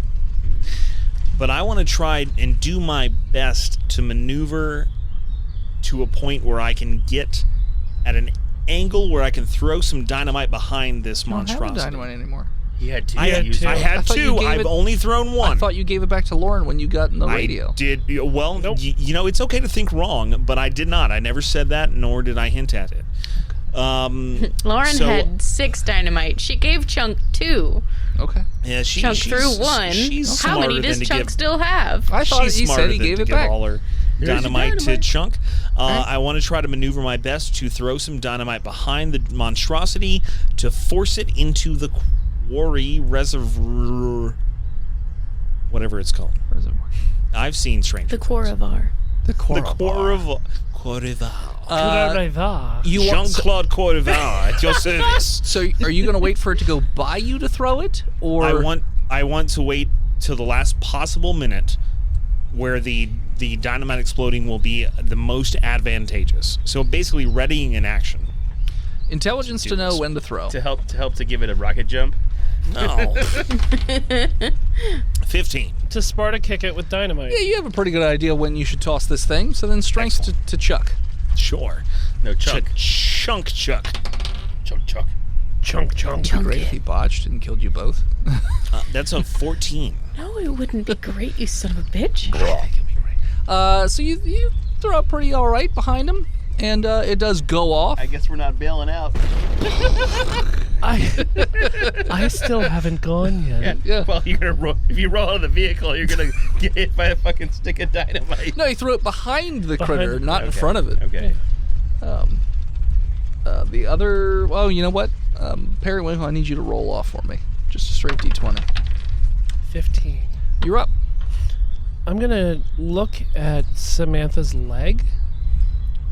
But I want to try and do my best to maneuver to a point where I can get at an angle where I can throw some dynamite behind this monstrosity. I don't have dynamite anymore. He had 2. I had thought you 2. gave I've it- only thrown 1. I thought you gave it back to Lauren when you got in the radio. I did. Well, Nope. it's okay to think wrong, but I did not. I never said that, nor did I hint at it. Lauren So- had 6 dynamite. She gave Chunk 2. Okay. Yeah, Chunk threw 1. She's How many smarter does than to Chunk give- still have? I thought She's he smarter said he than gave to it give back. all her your dynamite to dynamite. Chunk. Right. I want to try to maneuver my best to throw some dynamite behind the monstrosity to force it into the quarry reservoir, whatever it's called. Reservoir. I've seen Stranger The Things. Quoravar. The The Quoravar. Quarrivar. You want, Jean-Claude Quarrivar at your service. so are you going to wait for it to go by you to throw it, or I want to wait till the last possible minute where the dynamite exploding will be the most advantageous. So basically readying an action. intelligence to know when to throw? To help to give it a rocket jump. No. 15. To Sparta kick it with dynamite. Yeah, you have a pretty good idea when you should toss this thing. So then strength to Chuck. Sure. No, Chunk. Chunk. Chunk. Chunk. It'd be great if he botched and killed you both. That's a 14. No, it wouldn't be great, you son of a bitch. So you throw it pretty all right behind him, and it does go off. I guess we're not bailing out. I still haven't gone yet. Yeah. Well, you're gonna roll. If you roll out of the vehicle, you're gonna get hit by a fucking stick of dynamite. No, he threw it behind the Behind- critter, not in Okay. front of it. Okay. The other, well, you know what? Periwinkle, I need you to roll off for me. Just a straight D20. 15. You're up. I'm gonna look at Samantha's leg.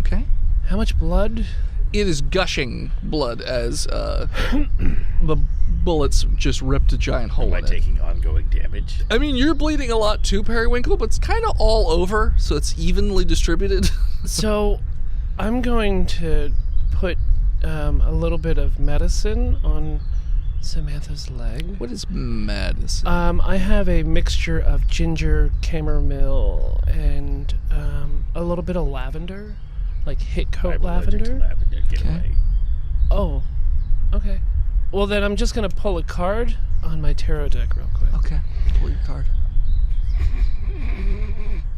Okay. How much blood? It is gushing blood as the bullets just ripped a giant hole Am I in it. taking ongoing damage? I mean, you're bleeding a lot too, Periwinkle, but it's kind of all over, so it's evenly distributed. So, I'm going to put a little bit of medicine on Samantha's leg. What is medicine? I have a mixture of ginger, chamomile, and a little bit of lavender, like hit coat I'm allergic to lavender. lavender. Get Okay. away. Oh, okay. Well, then I'm just gonna pull a card on my tarot deck real quick. Okay. Pull your card.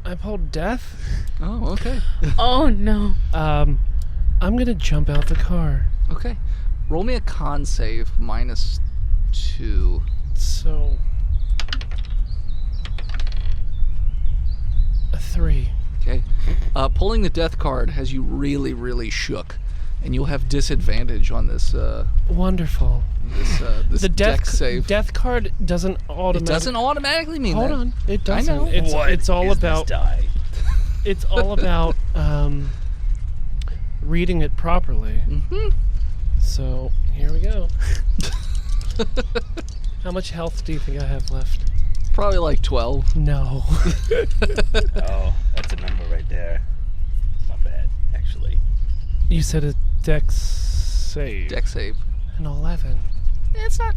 I pulled death. Oh, okay. Oh no. I'm gonna jump out the car. Okay. Roll me a con save -2. So, a 3. Okay. Pulling the death card has you really, really shook, and you'll have disadvantage on this. Wonderful. This The dex save. death card doesn't It automatically. doesn't automatically mean Hold that. on, it I doesn't. know. It's all is about. this die? It's all about reading it properly. Mm-hmm. So here we go. How much health do you think I have left? Probably like 12. No. Oh, that's a number right there. Not bad, actually. You said a dex save. Dex save. An 11. It's not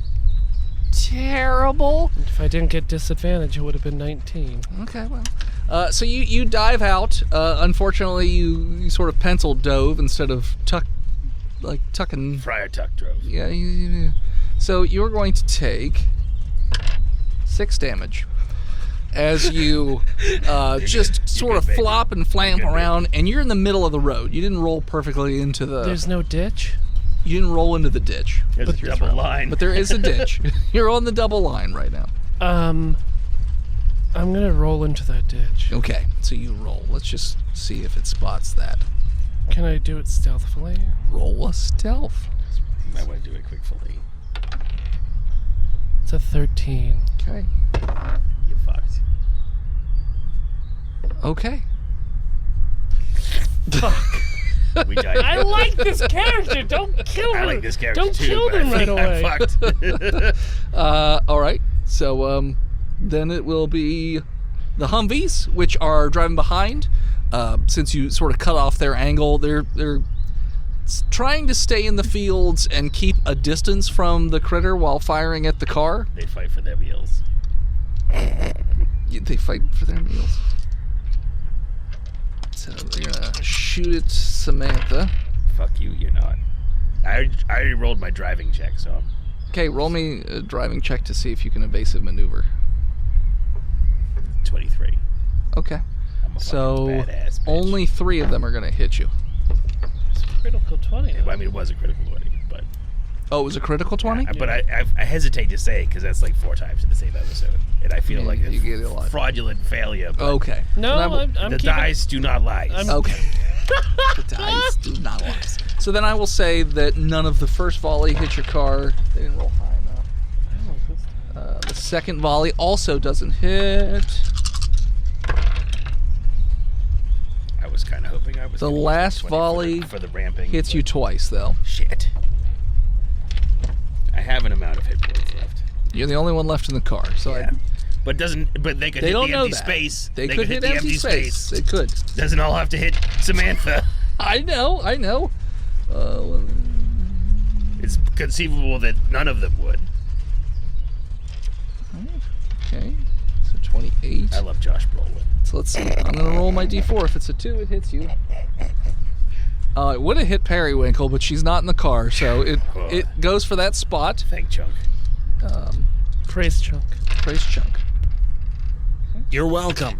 terrible. If I didn't get disadvantage, it would have been 19. Okay, well. So you dive out. Unfortunately, you sort of pencil dove instead of tucking. Friar Tuck drove. Yeah. So you're going to take 6 damage as you just sort of baby. flop and flamp You're good, around, and you're in the middle of the road. You didn't roll perfectly into the. There's no ditch? You didn't roll into the ditch. There's with a your double throw. line. But there is a ditch. You're on the double line right now. I'm gonna roll into that ditch. Okay, so you roll. Let's just see if it spots that. Can I do it stealthily? Roll a stealth. You might want to do it quickly. It's a 13. Okay. You fucked. Okay. We died. I like this character. Don't kill her. I like this character Don't too, kill but them I right think away. I'm fucked. All right. So then it will be the Humvees, which are driving behind. Since you sort of cut off their angle, they're trying to stay in the fields and keep a distance from the critter while firing at the car. They fight for their meals. They fight for their meals. So they're gonna shoot at Samantha. Fuck you, you're not. I already rolled my driving check, so Okay, roll me a driving check to see if you can evasive maneuver. 23. Okay. I'm a So fucking badass bitch. only 3 of them are gonna hit you. It's a critical 20. I mean, it was a critical 20, but Oh, it was a critical 20? but I hesitate to say it because that's like 4 times in the same episode, and I feel Yeah, like you get a lot. a fraudulent failure. But Okay. No, Then I will- I'm the keeping... dice do not lie. Okay. The dice do not lie. So then I will say that none of the first volley hit your car. They didn't roll high enough. The second volley also doesn't hit. I was kind of hoping I was. The gonna use last 20 volley for the ramping Hits but you twice, though. Shit. I have an amount of hit points left. You're the only one left in the car. So Yeah. But doesn't. But they could they hit don't the know empty that. space. They could hit the empty space. They could. Doesn't all have to hit Samantha. I know. It's conceivable that none of them would. Okay. So 28. I love Josh Brolin. So let's see. I'm going to roll my d4. If it's a 2, it hits you. It would have hit Periwinkle, but she's not in the car, so it goes for that spot. Thank Chunk. Praise Chunk. Praise Chunk. You're welcome.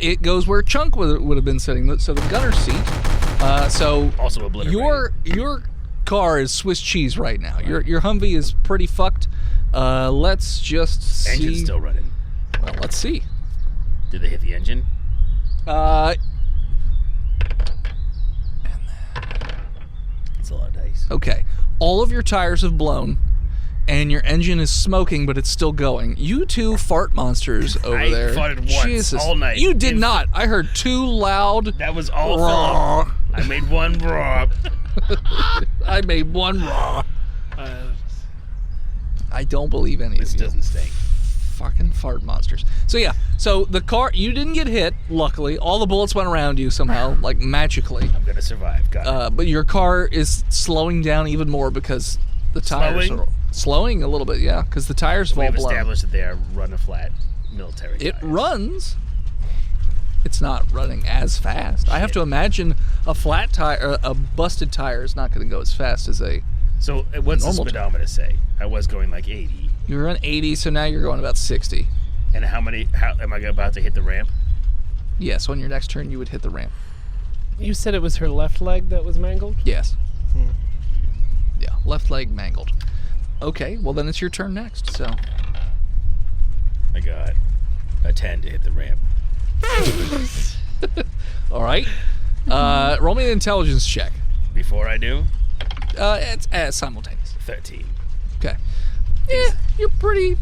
It goes where Chunk would have been sitting, so the gunner seat. So Also obliterated. your car is Swiss cheese right now. Your Humvee is pretty fucked. Let's just see. Engine's still running. Well, let's see. Did they hit the engine? It's a lot of dice. Okay. All of your tires have blown, and your engine is smoking, but it's still going. You two fart monsters over I there. farted once Jesus. all night. You did not. I heard 2 loud. That was all Raw. Philip. I made one raw. I made 1 raw. I don't believe any This of you. doesn't stink. Fucking fart monsters. So yeah, so the car, you didn't get hit, luckily. All the bullets went around you somehow, like magically. I'm gonna survive. Got it. But your car is slowing down even more because the tires Slowing? are slowing a little bit, yeah, because the tires have all We've blown. established that they are run-a-flat military It guys. runs. It's not running as fast. I have to imagine a flat tire, a busted tire is not going to go as fast as a. So what's the Normal speedometer say? I was going like 80. You're on 80, so now you're going about 60. And how am I about to hit the ramp? Yes, on your next turn you would hit the ramp. You said it was her left leg that was mangled? Yes. Yeah, left leg mangled. Okay, well then it's your turn next. So I got a 10 to hit the ramp. all right, roll me an intelligence check. Before I do, It's simultaneous. 13. Okay. Yeah, you're pretty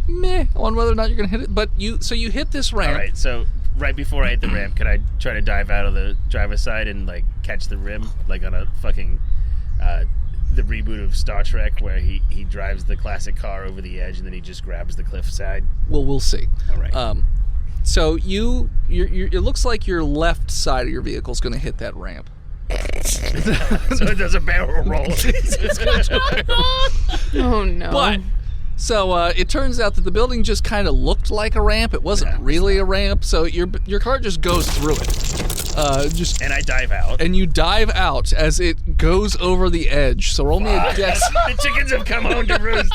meh on whether or not you're gonna hit it, but you hit this ramp. All right, so right before I hit the ramp, can I try to dive out of the driver's side and like catch the rim, like on a fucking the reboot of Star Trek where he drives the classic car over the edge and then he just grabs the cliff side? Well, we'll see. All right. So you're it looks like your left side of your vehicle is gonna hit that ramp. So it does a barrel roll. It's gonna Oh no. But so it turns out that the building just kind of looked like a ramp. It wasn't really a ramp. So your car just goes through it. and I dive out. And you dive out as it goes over the edge. So roll me a dex. The chickens have come home to roost.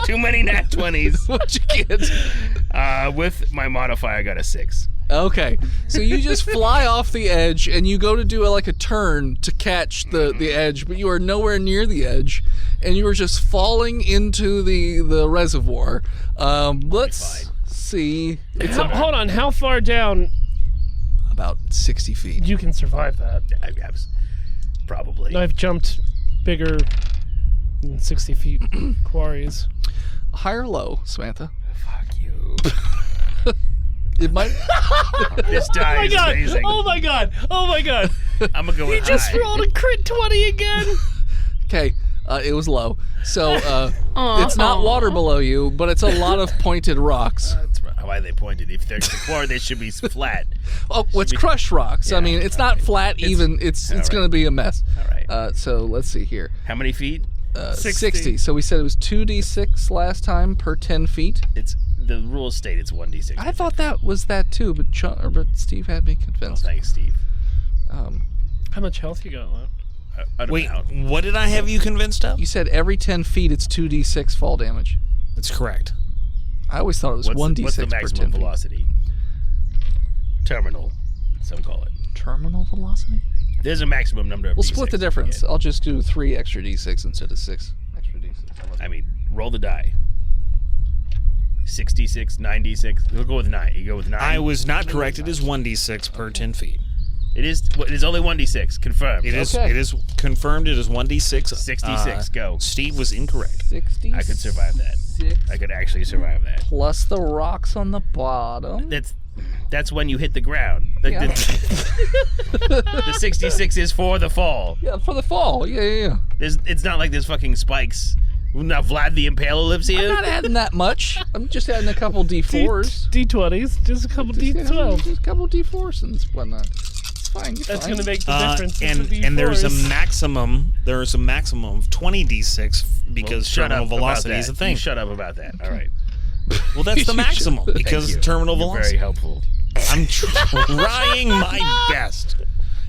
Too many nat 20s. What you get? With my modifier, I got a 6. Okay, so you just fly off the edge and you go to do a turn to catch the edge, but you are nowhere near the edge, and you are just falling into the reservoir. Let's see. It's Hold on, how far down about 60 feet. you can survive that? I was probably. I've jumped bigger than 60 feet quarries. High or low, Samantha? Fuck you. It might. This die is amazing. Oh my god! Oh my god! I'm gonna go with He just high. rolled a crit 20 again! Okay, it was low. So it's not water below you, but it's a lot of pointed rocks. That's right. Why they pointed? If they're the quarry, they should be flat. Oh, it's crushed rocks. I mean, it's not flat even. It's right. going to be a mess. All right. So let's see here. How many feet? 60. So we said it was 2d6 last time per 10 feet. It's the rules state it's 1d6. I thought that was that too, but Steve had me convinced. Thanks, Steve. How much health you got left? Wait, what did I have you convinced of? You said every 10 feet it's 2d6 fall damage. That's correct. I always thought it was 1d6 What's the per 10 maximum feet. velocity? Terminal, some call it. Terminal velocity? There's a maximum number of We'll D6 split the you difference. get. I'll just do 3 extra d6 instead of 6 extra d6. I mean, roll the die. 66, 9d6. We'll go with 9. You go with 9. I was not correct. It is 1d6 per 10 feet. It is only 1d6. Confirmed. It is. Okay. It is confirmed. It is 1d6. 66, go. Steve was incorrect. 60. I could survive that. I could actually survive that. Plus the rocks on the bottom. That's when you hit the ground. Yeah. The 66 is for the fall. Yeah, for the fall. Yeah. It's not like there's fucking spikes. Now Vlad the Impaler lives I'm here. not adding that much. I'm just adding a couple D4s. D20s, just a couple D12. Just a couple D4s and whatnot. It's fine. You're That's fine. going to make the difference. And there's a maximum. There is a maximum of 20 d6 because Shut terminal up about velocity is a that. thing. You shut up about that. All right. Well, that's the maximum because Thank you. terminal You're velocity. very helpful. I'm trying my best.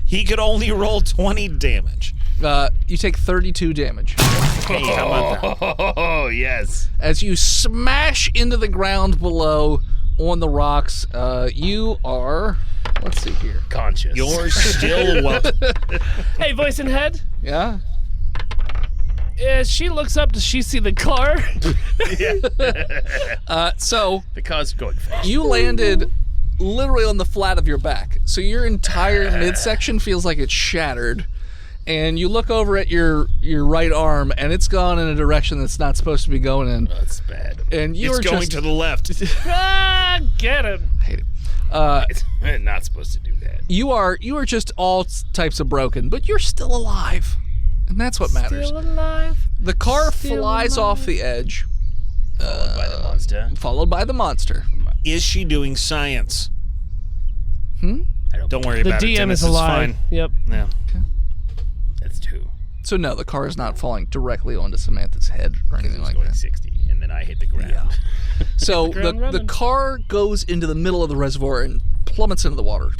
He could only roll 20 damage. You take 32 damage Hey, how about that? Oh, yes. as you smash into the ground below on the rocks. You are. Let's see here. Conscious. You're still welcome. Hey, voice and head. Yeah. As she looks up, does she see the car? So The car's going fast. you landed literally on the flat of your back. So your entire midsection feels like it's shattered. And you look over at your right arm, and it's gone in a direction that's not supposed to be going in. That's bad. And you It's are going just to the left. Get him. I hate it. It's not supposed to do that. You are just all types of broken, but you're still alive, and that's what matters. Still alive. The car flies off the edge, Followed by the monster. followed by the monster. Is she doing science? I Don't worry The about it. DM Dennis, is it's alive. fine. Yep. Yeah. That's 2. So no, the car is not falling directly onto Samantha's head or anything It's like going that. 60, and then I hit the ground. So ground the running. car goes into the middle of the reservoir and plummets into the water.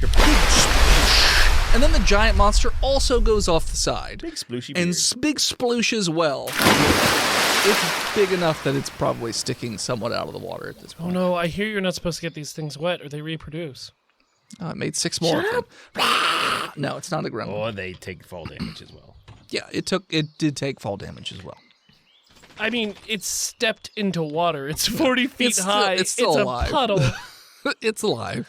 And then the giant monster also goes off the side. Big splooshy And beard. big sploosh as well. It's big enough that it's probably sticking somewhat out of the water at this Oh point. no, I hear you're not supposed to get these things wet or they reproduce. It made 6 more of them. No, it's not a gremlin. Or they take fall damage as well. Yeah, it did take fall damage as well. I mean, it's stepped into water. It's 40 feet high. It's still alive. A puddle. It's alive.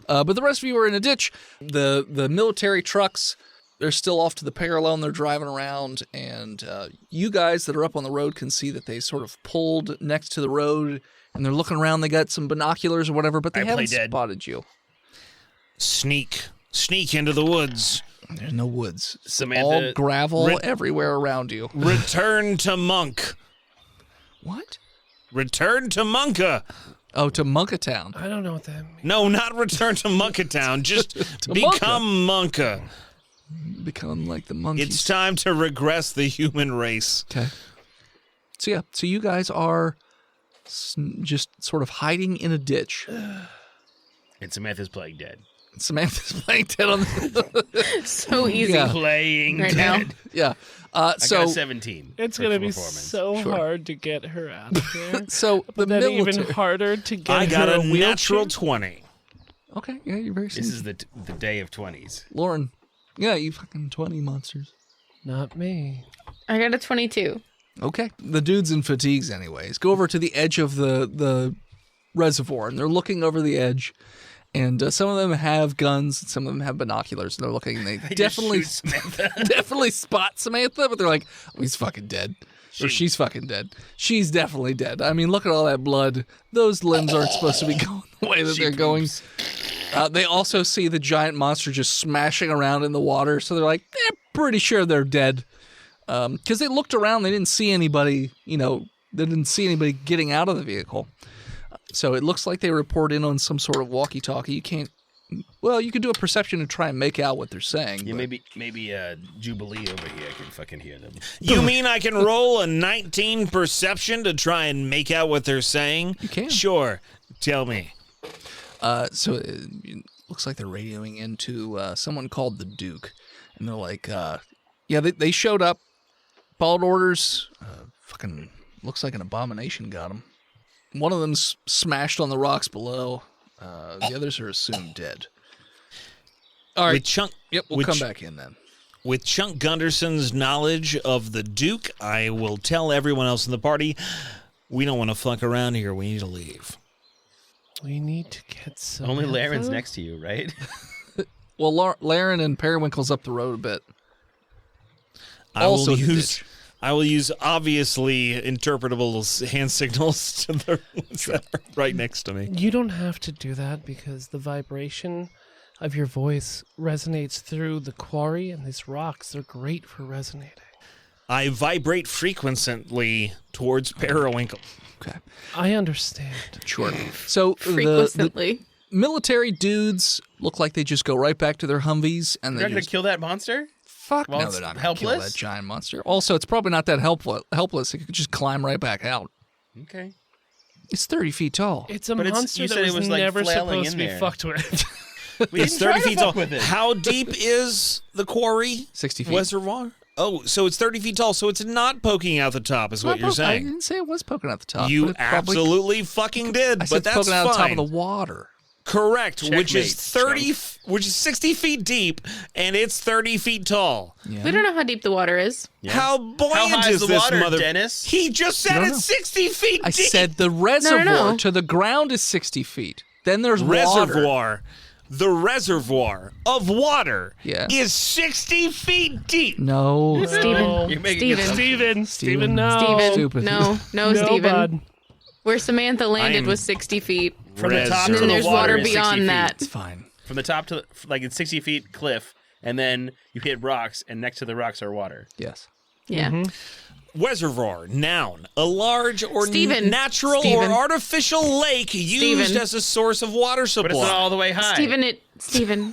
But the rest of you are in a ditch. The military trucks, they're still off to the parallel and they're driving around. And you guys that are up on the road can see that they sort of pulled next to the road and they're looking around. They got some binoculars or whatever, but they haven't spotted you. Sneak into the woods. There's no woods. It's Samantha, all gravel everywhere around you. Return to Monk. What? Return to Monka. Oh, to Monkatown. I don't know what that means. No, not return to Monkatown. Just become Monka. Become like the monkeys. It's time to regress the human race. Okay. So you guys are just sort of hiding in a ditch. And Samantha's playing dead. Samantha's playing dead on the... So easy Yeah. Playing right dead. now. Yeah. I got a 17. It's going to be so hard to get her out of there. So the But then military... even harder to get I got her a wheelchair. natural 20. Okay, yeah, you're very This sneaky. is the day of 20s. Lauren. Yeah, you fucking 20 monsters. Not me. I got a 22. Okay. The dudes in fatigues anyways go over to the edge of the reservoir and they're looking over the edge. And some of them have guns, and some of them have binoculars, and they're looking. And they definitely, just shoot Samantha. definitely spot Samantha, but they're like, "Oh, he's fucking dead, or she's fucking dead. She's definitely dead. I mean, look at all that blood. Those limbs aren't supposed to be going the way that they're going." They also see the giant monster just smashing around in the water, so they're like, "They're pretty sure they're dead," because they looked around, they didn't see anybody. They didn't see anybody getting out of the vehicle. So it looks like they report in on some sort of walkie-talkie. You can't... Well, you can do a perception to try and make out what they're saying. Yeah, but- maybe Jubilee over here can fucking hear them. You mean I can roll a 19 perception to try and make out what they're saying? You can. Sure. Tell me. So it looks like they're radioing into someone called the Duke. And they're like, they showed up, followed orders. Fucking looks like an abomination got them. One of them's smashed on the rocks below. The others are assumed dead. All right. With Chunk, Yep, we'll come back in then. With Chunk Gunderson's knowledge of the Duke, I will tell everyone else in the party, we don't want to fuck around here. We need to leave. We need to get some. Only Laren's next to you, right? Well, Laren and Periwinkle's up the road a bit. I will use obviously interpretable hand signals to the ones that are right next to me. You don't have to do that because the vibration of your voice resonates through the quarry and these rocks. They're great for resonating. I vibrate frequently towards Periwinkle. Okay. I understand. Sure. So the Frequently. military dudes look like they just go right back to their Humvees and You're they not going just to kill that monster? fuck Well, no, it's they're not going to kill helpless? that giant monster. Also, it's probably not that helpless. It could just climb right back out. Okay. It's 30 feet tall. It's a But monster you that said it was, was, like, never flailing supposed to in be there. fucked with. We It's didn't try 30 to feet fuck tall. with it. How deep is the quarry? 60 feet. Reservoir? Oh, so it's 30 feet tall, so it's not poking out the top, is what you're I saying. didn't say it was poking out the top. You but it probably- absolutely fucking did, I said but that's poking out the top fine. of the water. Correct, which is Checkmate, 30, which is 60 feet deep, and it's 30 feet tall. Yeah. We don't know how deep the water is. Yeah. How buoyant How high is the this water, mother? Dennis? He just said don't it's know. 60 feet I deep. said the reservoir no. to the ground is 60 feet. Then there's water. reservoir. The reservoir of water Yeah. is 60 feet deep. No. Steven. You're making it Steven. Steven, no. Steven. Stupid. No, No, Steven. bud. Where Samantha landed am- was 60 feet. From the top And to then the there's water water is 60 beyond feet. that. It's fine. From the top to, like, it's 60 feet cliff, and then you hit rocks, and next to the rocks are water. Yes. Yeah. Reservoir, noun, a large or Steven. natural Steven. or artificial lake used Steven. as a source of water supply. But it's not all the way high. Steven.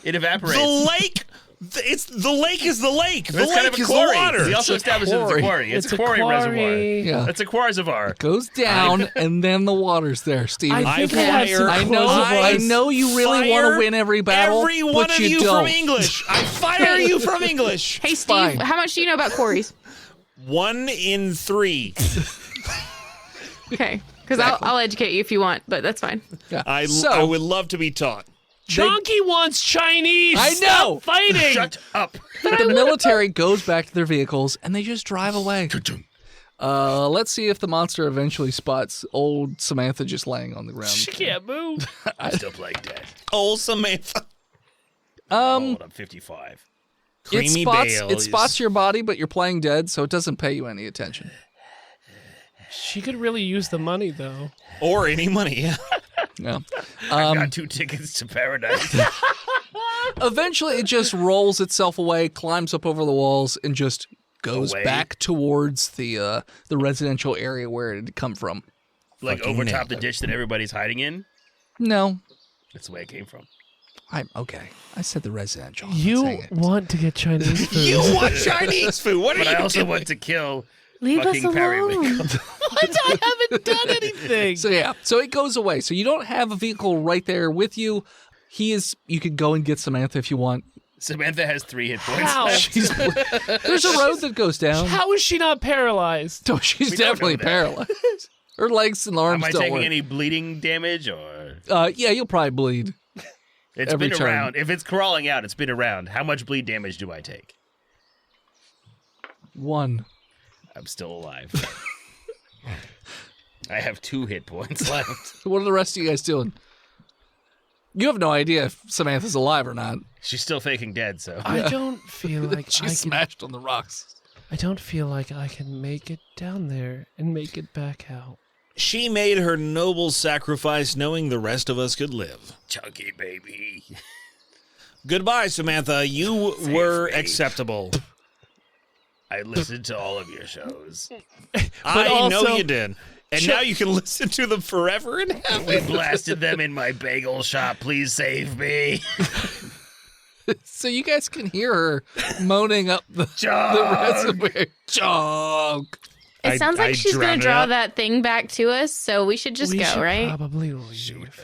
It evaporates. The lake, the lake is the lake. The It's kind lake of a is quarry. the water. We also established that it's a quarry. It's a quarry reservoir. Yeah. It's a quarry. Goes down and then the water's there, Steven. I think I I have some fire- I know. I I know you really want fire to win every battle, Every one but of you don't. from English. I fire you from English. Hey, Steve, fine. how much do you know about quarries? 1 in 3. Okay. Because I'll educate you if you want, but that's fine. Yeah. I so, would love to be taught. Chonky wants Chinese. I know. Stop fighting. Shut up. The military goes back to their vehicles, and they just drive away. Let's see if the monster eventually spots old Samantha just laying on the ground. She can't move. I'm still playing dead. Old Samantha. I'm 55. Creamy It spots your body, but you're playing dead, so it doesn't pay you any attention. She could really use the money, though. Or any money. Yeah. I got 2 tickets to paradise. Eventually, it just rolls itself away, climbs up over the walls, and just goes Away? back towards the residential area where it had come from. Like Fucking over top nailed the it. ditch that everybody's hiding in. No, That's the way it came from. I'm okay. I said the residential. I'm not saying You it. want to get Chinese food. You want Chinese food? What are But you I also doing? want to kill Leave us fucking Periwinkle. alone. What? I haven't done anything. So yeah, so it goes away. So you don't have a vehicle right there with you. You could go and get Samantha if you want. Samantha has 3 hit points How? left. There's a road that goes down. How is she not paralyzed? So she's We don't know definitely that. paralyzed. Her legs and arms Am I don't taking work. any bleeding damage or? Yeah, you'll probably bleed. It's every been turn. around. If it's crawling out, it's been around. How much bleed damage do I take? 1. I'm still alive. I have 2 hit points left. What are the rest of you guys doing? You have no idea if Samantha's alive or not. She's still faking dead, so I don't feel like She's smashed on the rocks. I don't feel like I can make it down there and make it back out. She made her noble sacrifice knowing the rest of us could live. chunky baby. Goodbye, Samantha. You were me. acceptable. I listened to all of your shows. I know also- you did. And now you can listen to them forever and ever. We blasted them in my bagel shop. Please save me. So you guys can hear her moaning up the reservoir. Chunk. It sounds like she's going drowned to it draw out. that thing back to us, so we should just We go, should right? probably leave.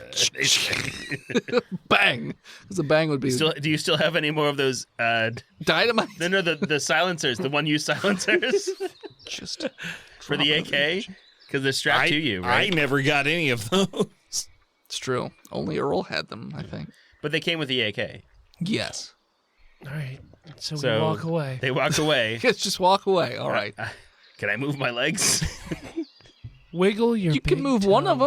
Bang. Because a bang would be Do you still have any more of those? dynamite. No, the silencers, the one-use silencers Just for the AK, because they're strapped to you, I right? never got any of those. It's true. Only Earl had them, I think. But they came with the AK. Yes. All right, so we So walk away. They walked away. Let's just walk away. All right. Can I move my legs? Wiggle your. You can big move one of toe.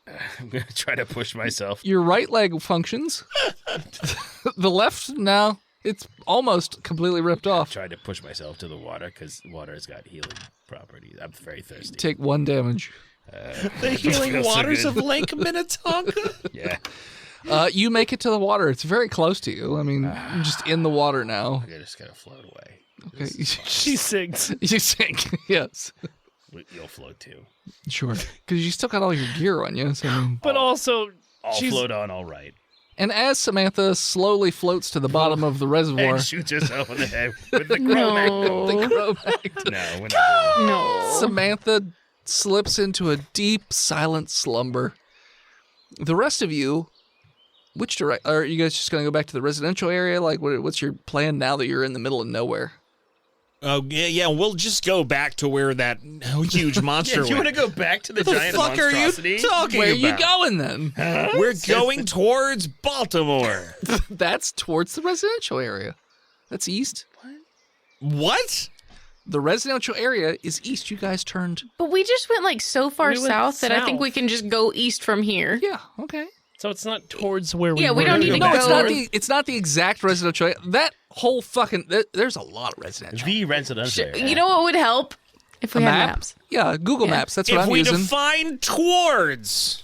them. I'm gonna try to push myself. Your right leg functions. The left, no. It's almost completely ripped off. Tried to push myself to the water because water has got healing properties. I'm very thirsty. Take 1 damage. The healing feels so waters good. of Lake Minnetonka. Yeah, You make it to the water. It's very close to you. I mean, you're just in the water now. I just gotta float away. Okay. She sings. You sink. Yes. You'll float too. Sure. Because you still got all your gear on you. So, I mean, But also, I'll she's float on all right. and as Samantha slowly floats to the bottom of the reservoir, And shoots herself in the head with the Cro-Mac. No. No, we're not doing No. Samantha slips into a deep, silent slumber. The rest of you, which direct? Are you guys just going to go back to the residential area? Like, what's your plan now that you're in the middle of nowhere? Oh, yeah, we'll just go back to where that huge monster Yeah, you want went. to go back to the giant fuck are you monstrosity? talking Where are you about? going then? We're going towards Baltimore. That's towards the residential area. That's east. What? The residential area is east. You guys turned. But we just went like so far We went south that I think south. we can just go east from here. Yeah. Okay. so it's not towards where we Yeah, we were. don't need to No, go. it's not the. It's not the exact residential area. That whole fucking. There's a lot of residential. The residential area. You know what would help? If we had Map? maps. Yeah, Google Yeah. Maps. That's what If I'm we using. define towards.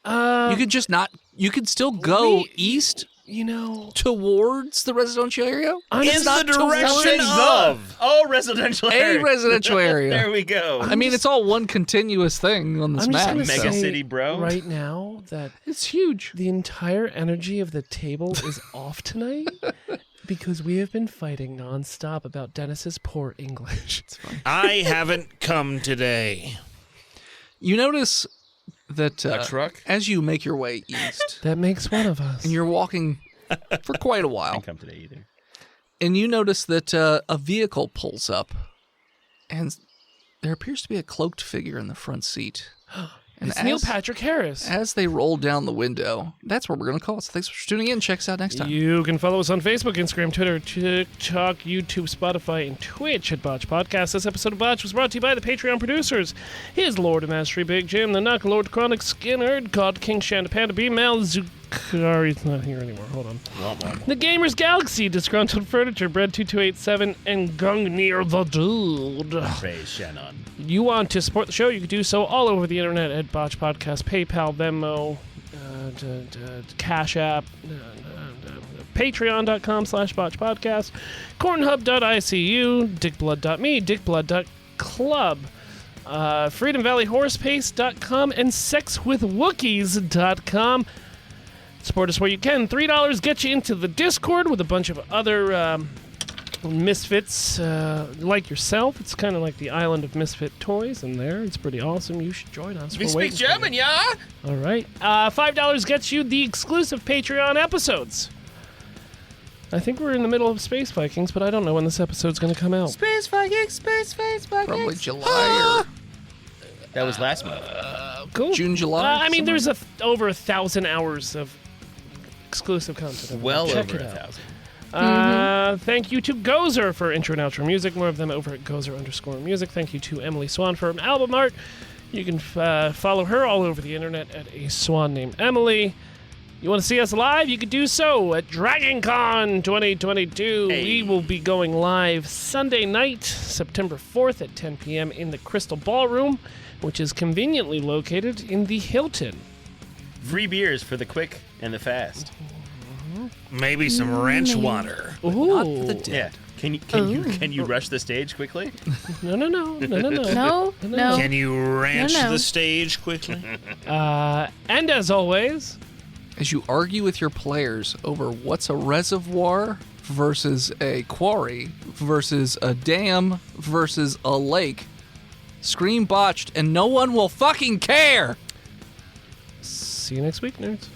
You could just not. You could still go east You know, towards the residential area. In It's the not direction towards of. Oh, residential area. a residential area. There we go. I mean, it's all one continuous thing on this I'm just map. gonna so- Mega say city, bro. right now that It's huge. the entire energy of the table is off tonight because we have been fighting nonstop about Dennis's poor English. I haven't come today. You notice that A truck? as you make your way east, That makes one of us. and you're walking for quite a while, Didn't come today either. and you notice that a vehicle pulls up, and there appears to be a cloaked figure in the front seat. And It's Neil Patrick Harris. As they roll down the window, that's where we're going to call it. So thanks for tuning in. Check us out next time. You can follow us on Facebook, Instagram, Twitter, TikTok, YouTube, Spotify, and Twitch at Botched Podcast. This episode of Botched was brought to you by the Patreon producers. His Lord of Mastery, Big Jim, the Knuck Lord Chronic Skinner, God King Shanda Panda B, Mal Zukari's not here anymore. Hold on. The Gamers Galaxy, Disgruntled Furniture, Bread2287, and Gungnir the Dude. Praise Shannon. You want to support the show, you can do so all over the internet at Botch Podcast, PayPal, Venmo, Cash App, patreon.com/Botch Podcast, cornhub.icu, dickblood.me, dickblood.club, freedomvalleyhorsepace.com, and sexwithwookies.com. Support us where you can. $3 gets you into the Discord with a bunch of other misfits like yourself. It's kind of like the island of misfit toys in there. It's pretty awesome. You should join us. We speak German, yeah? All right. $5 gets you the exclusive Patreon episodes. I think we're in the middle of Space Vikings, but I don't know when this episode's going to come out. Space Vikings. Probably July That was last month. Cool. June, July. I mean, there's over 1,000 hours of exclusive content. Well Check over it out. 1,000. Thank you to Gozer for intro and outro music. More of them over at Gozer_music. Thank you to Emily Swan for album art. You can follow her all over the internet at a swan named Emily. You want to see us live? You can do so at DragonCon 2022. Hey. We will be going live Sunday night, September 4th at 10 p.m. in the Crystal Ballroom, which is conveniently located in the Hilton. Free beers for the quick and the fast. Maybe some ranch water. Ooh. Not for the dead. Yeah. Can you rush the stage quickly? No. No. Can you ranch No. the stage quickly? And as always, As you argue with your players over what's a reservoir versus a quarry versus a dam versus a lake, scream botched and no one will fucking care! see you next week, nerds.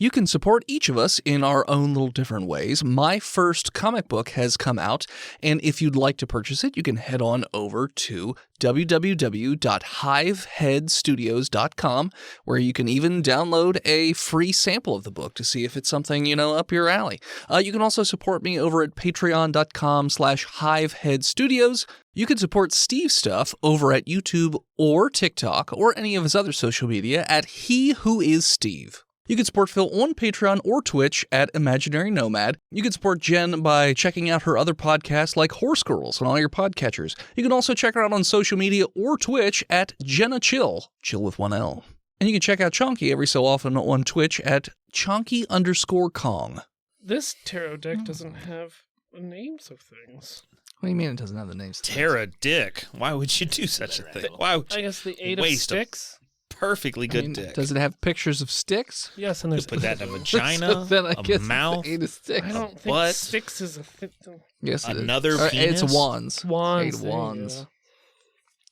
You can support each of us in our own little different ways. My first comic book has come out, and if you'd like to purchase it, you can head on over to www.hiveheadstudios.com, where you can even download a free sample of the book to see if it's something, up your alley. You can also support me over at patreon.com/hiveheadstudios. You can support Steve's stuff over at YouTube or TikTok or any of his other social media at He Who Is Steve. You can support Phil on Patreon or Twitch at Imaginary Nomad. You can support Jen by checking out her other podcasts like Horse Girls on all your podcatchers. You can also check her out on social media or Twitch at Jenna Chill with one L. And you can check out Chonky every so often on Twitch at Chonky_Kong. This tarot deck doesn't have the names of things. What do you mean it doesn't have the names? Tara Dick. Why would you do such a thing? Why would I you guess the Eight of waste a Sticks. perfectly good dick? Does it have pictures of sticks? Yes, and there's. Put that in a vagina, Then I guess a mouth. it's 8 of sticks. I don't think What? sticks is a thing. Yes, it is. Another It's penis? wands. Wands. 8 of there you wands. go.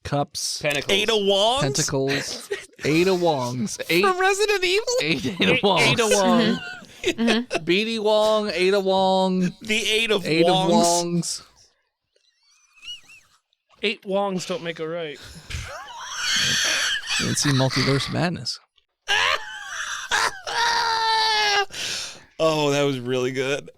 Cups. Pentacles. 8 of wands? Pentacles. 8 of wongs. 8 From Resident Evil? 8 of Eight wongs. of Wong. Beady Wong, 8 of Wong, The 8 of 8 of wongs. Wongs. 8 Wongs don't make a right. You didn't see Multiverse Madness. Oh, that was really good.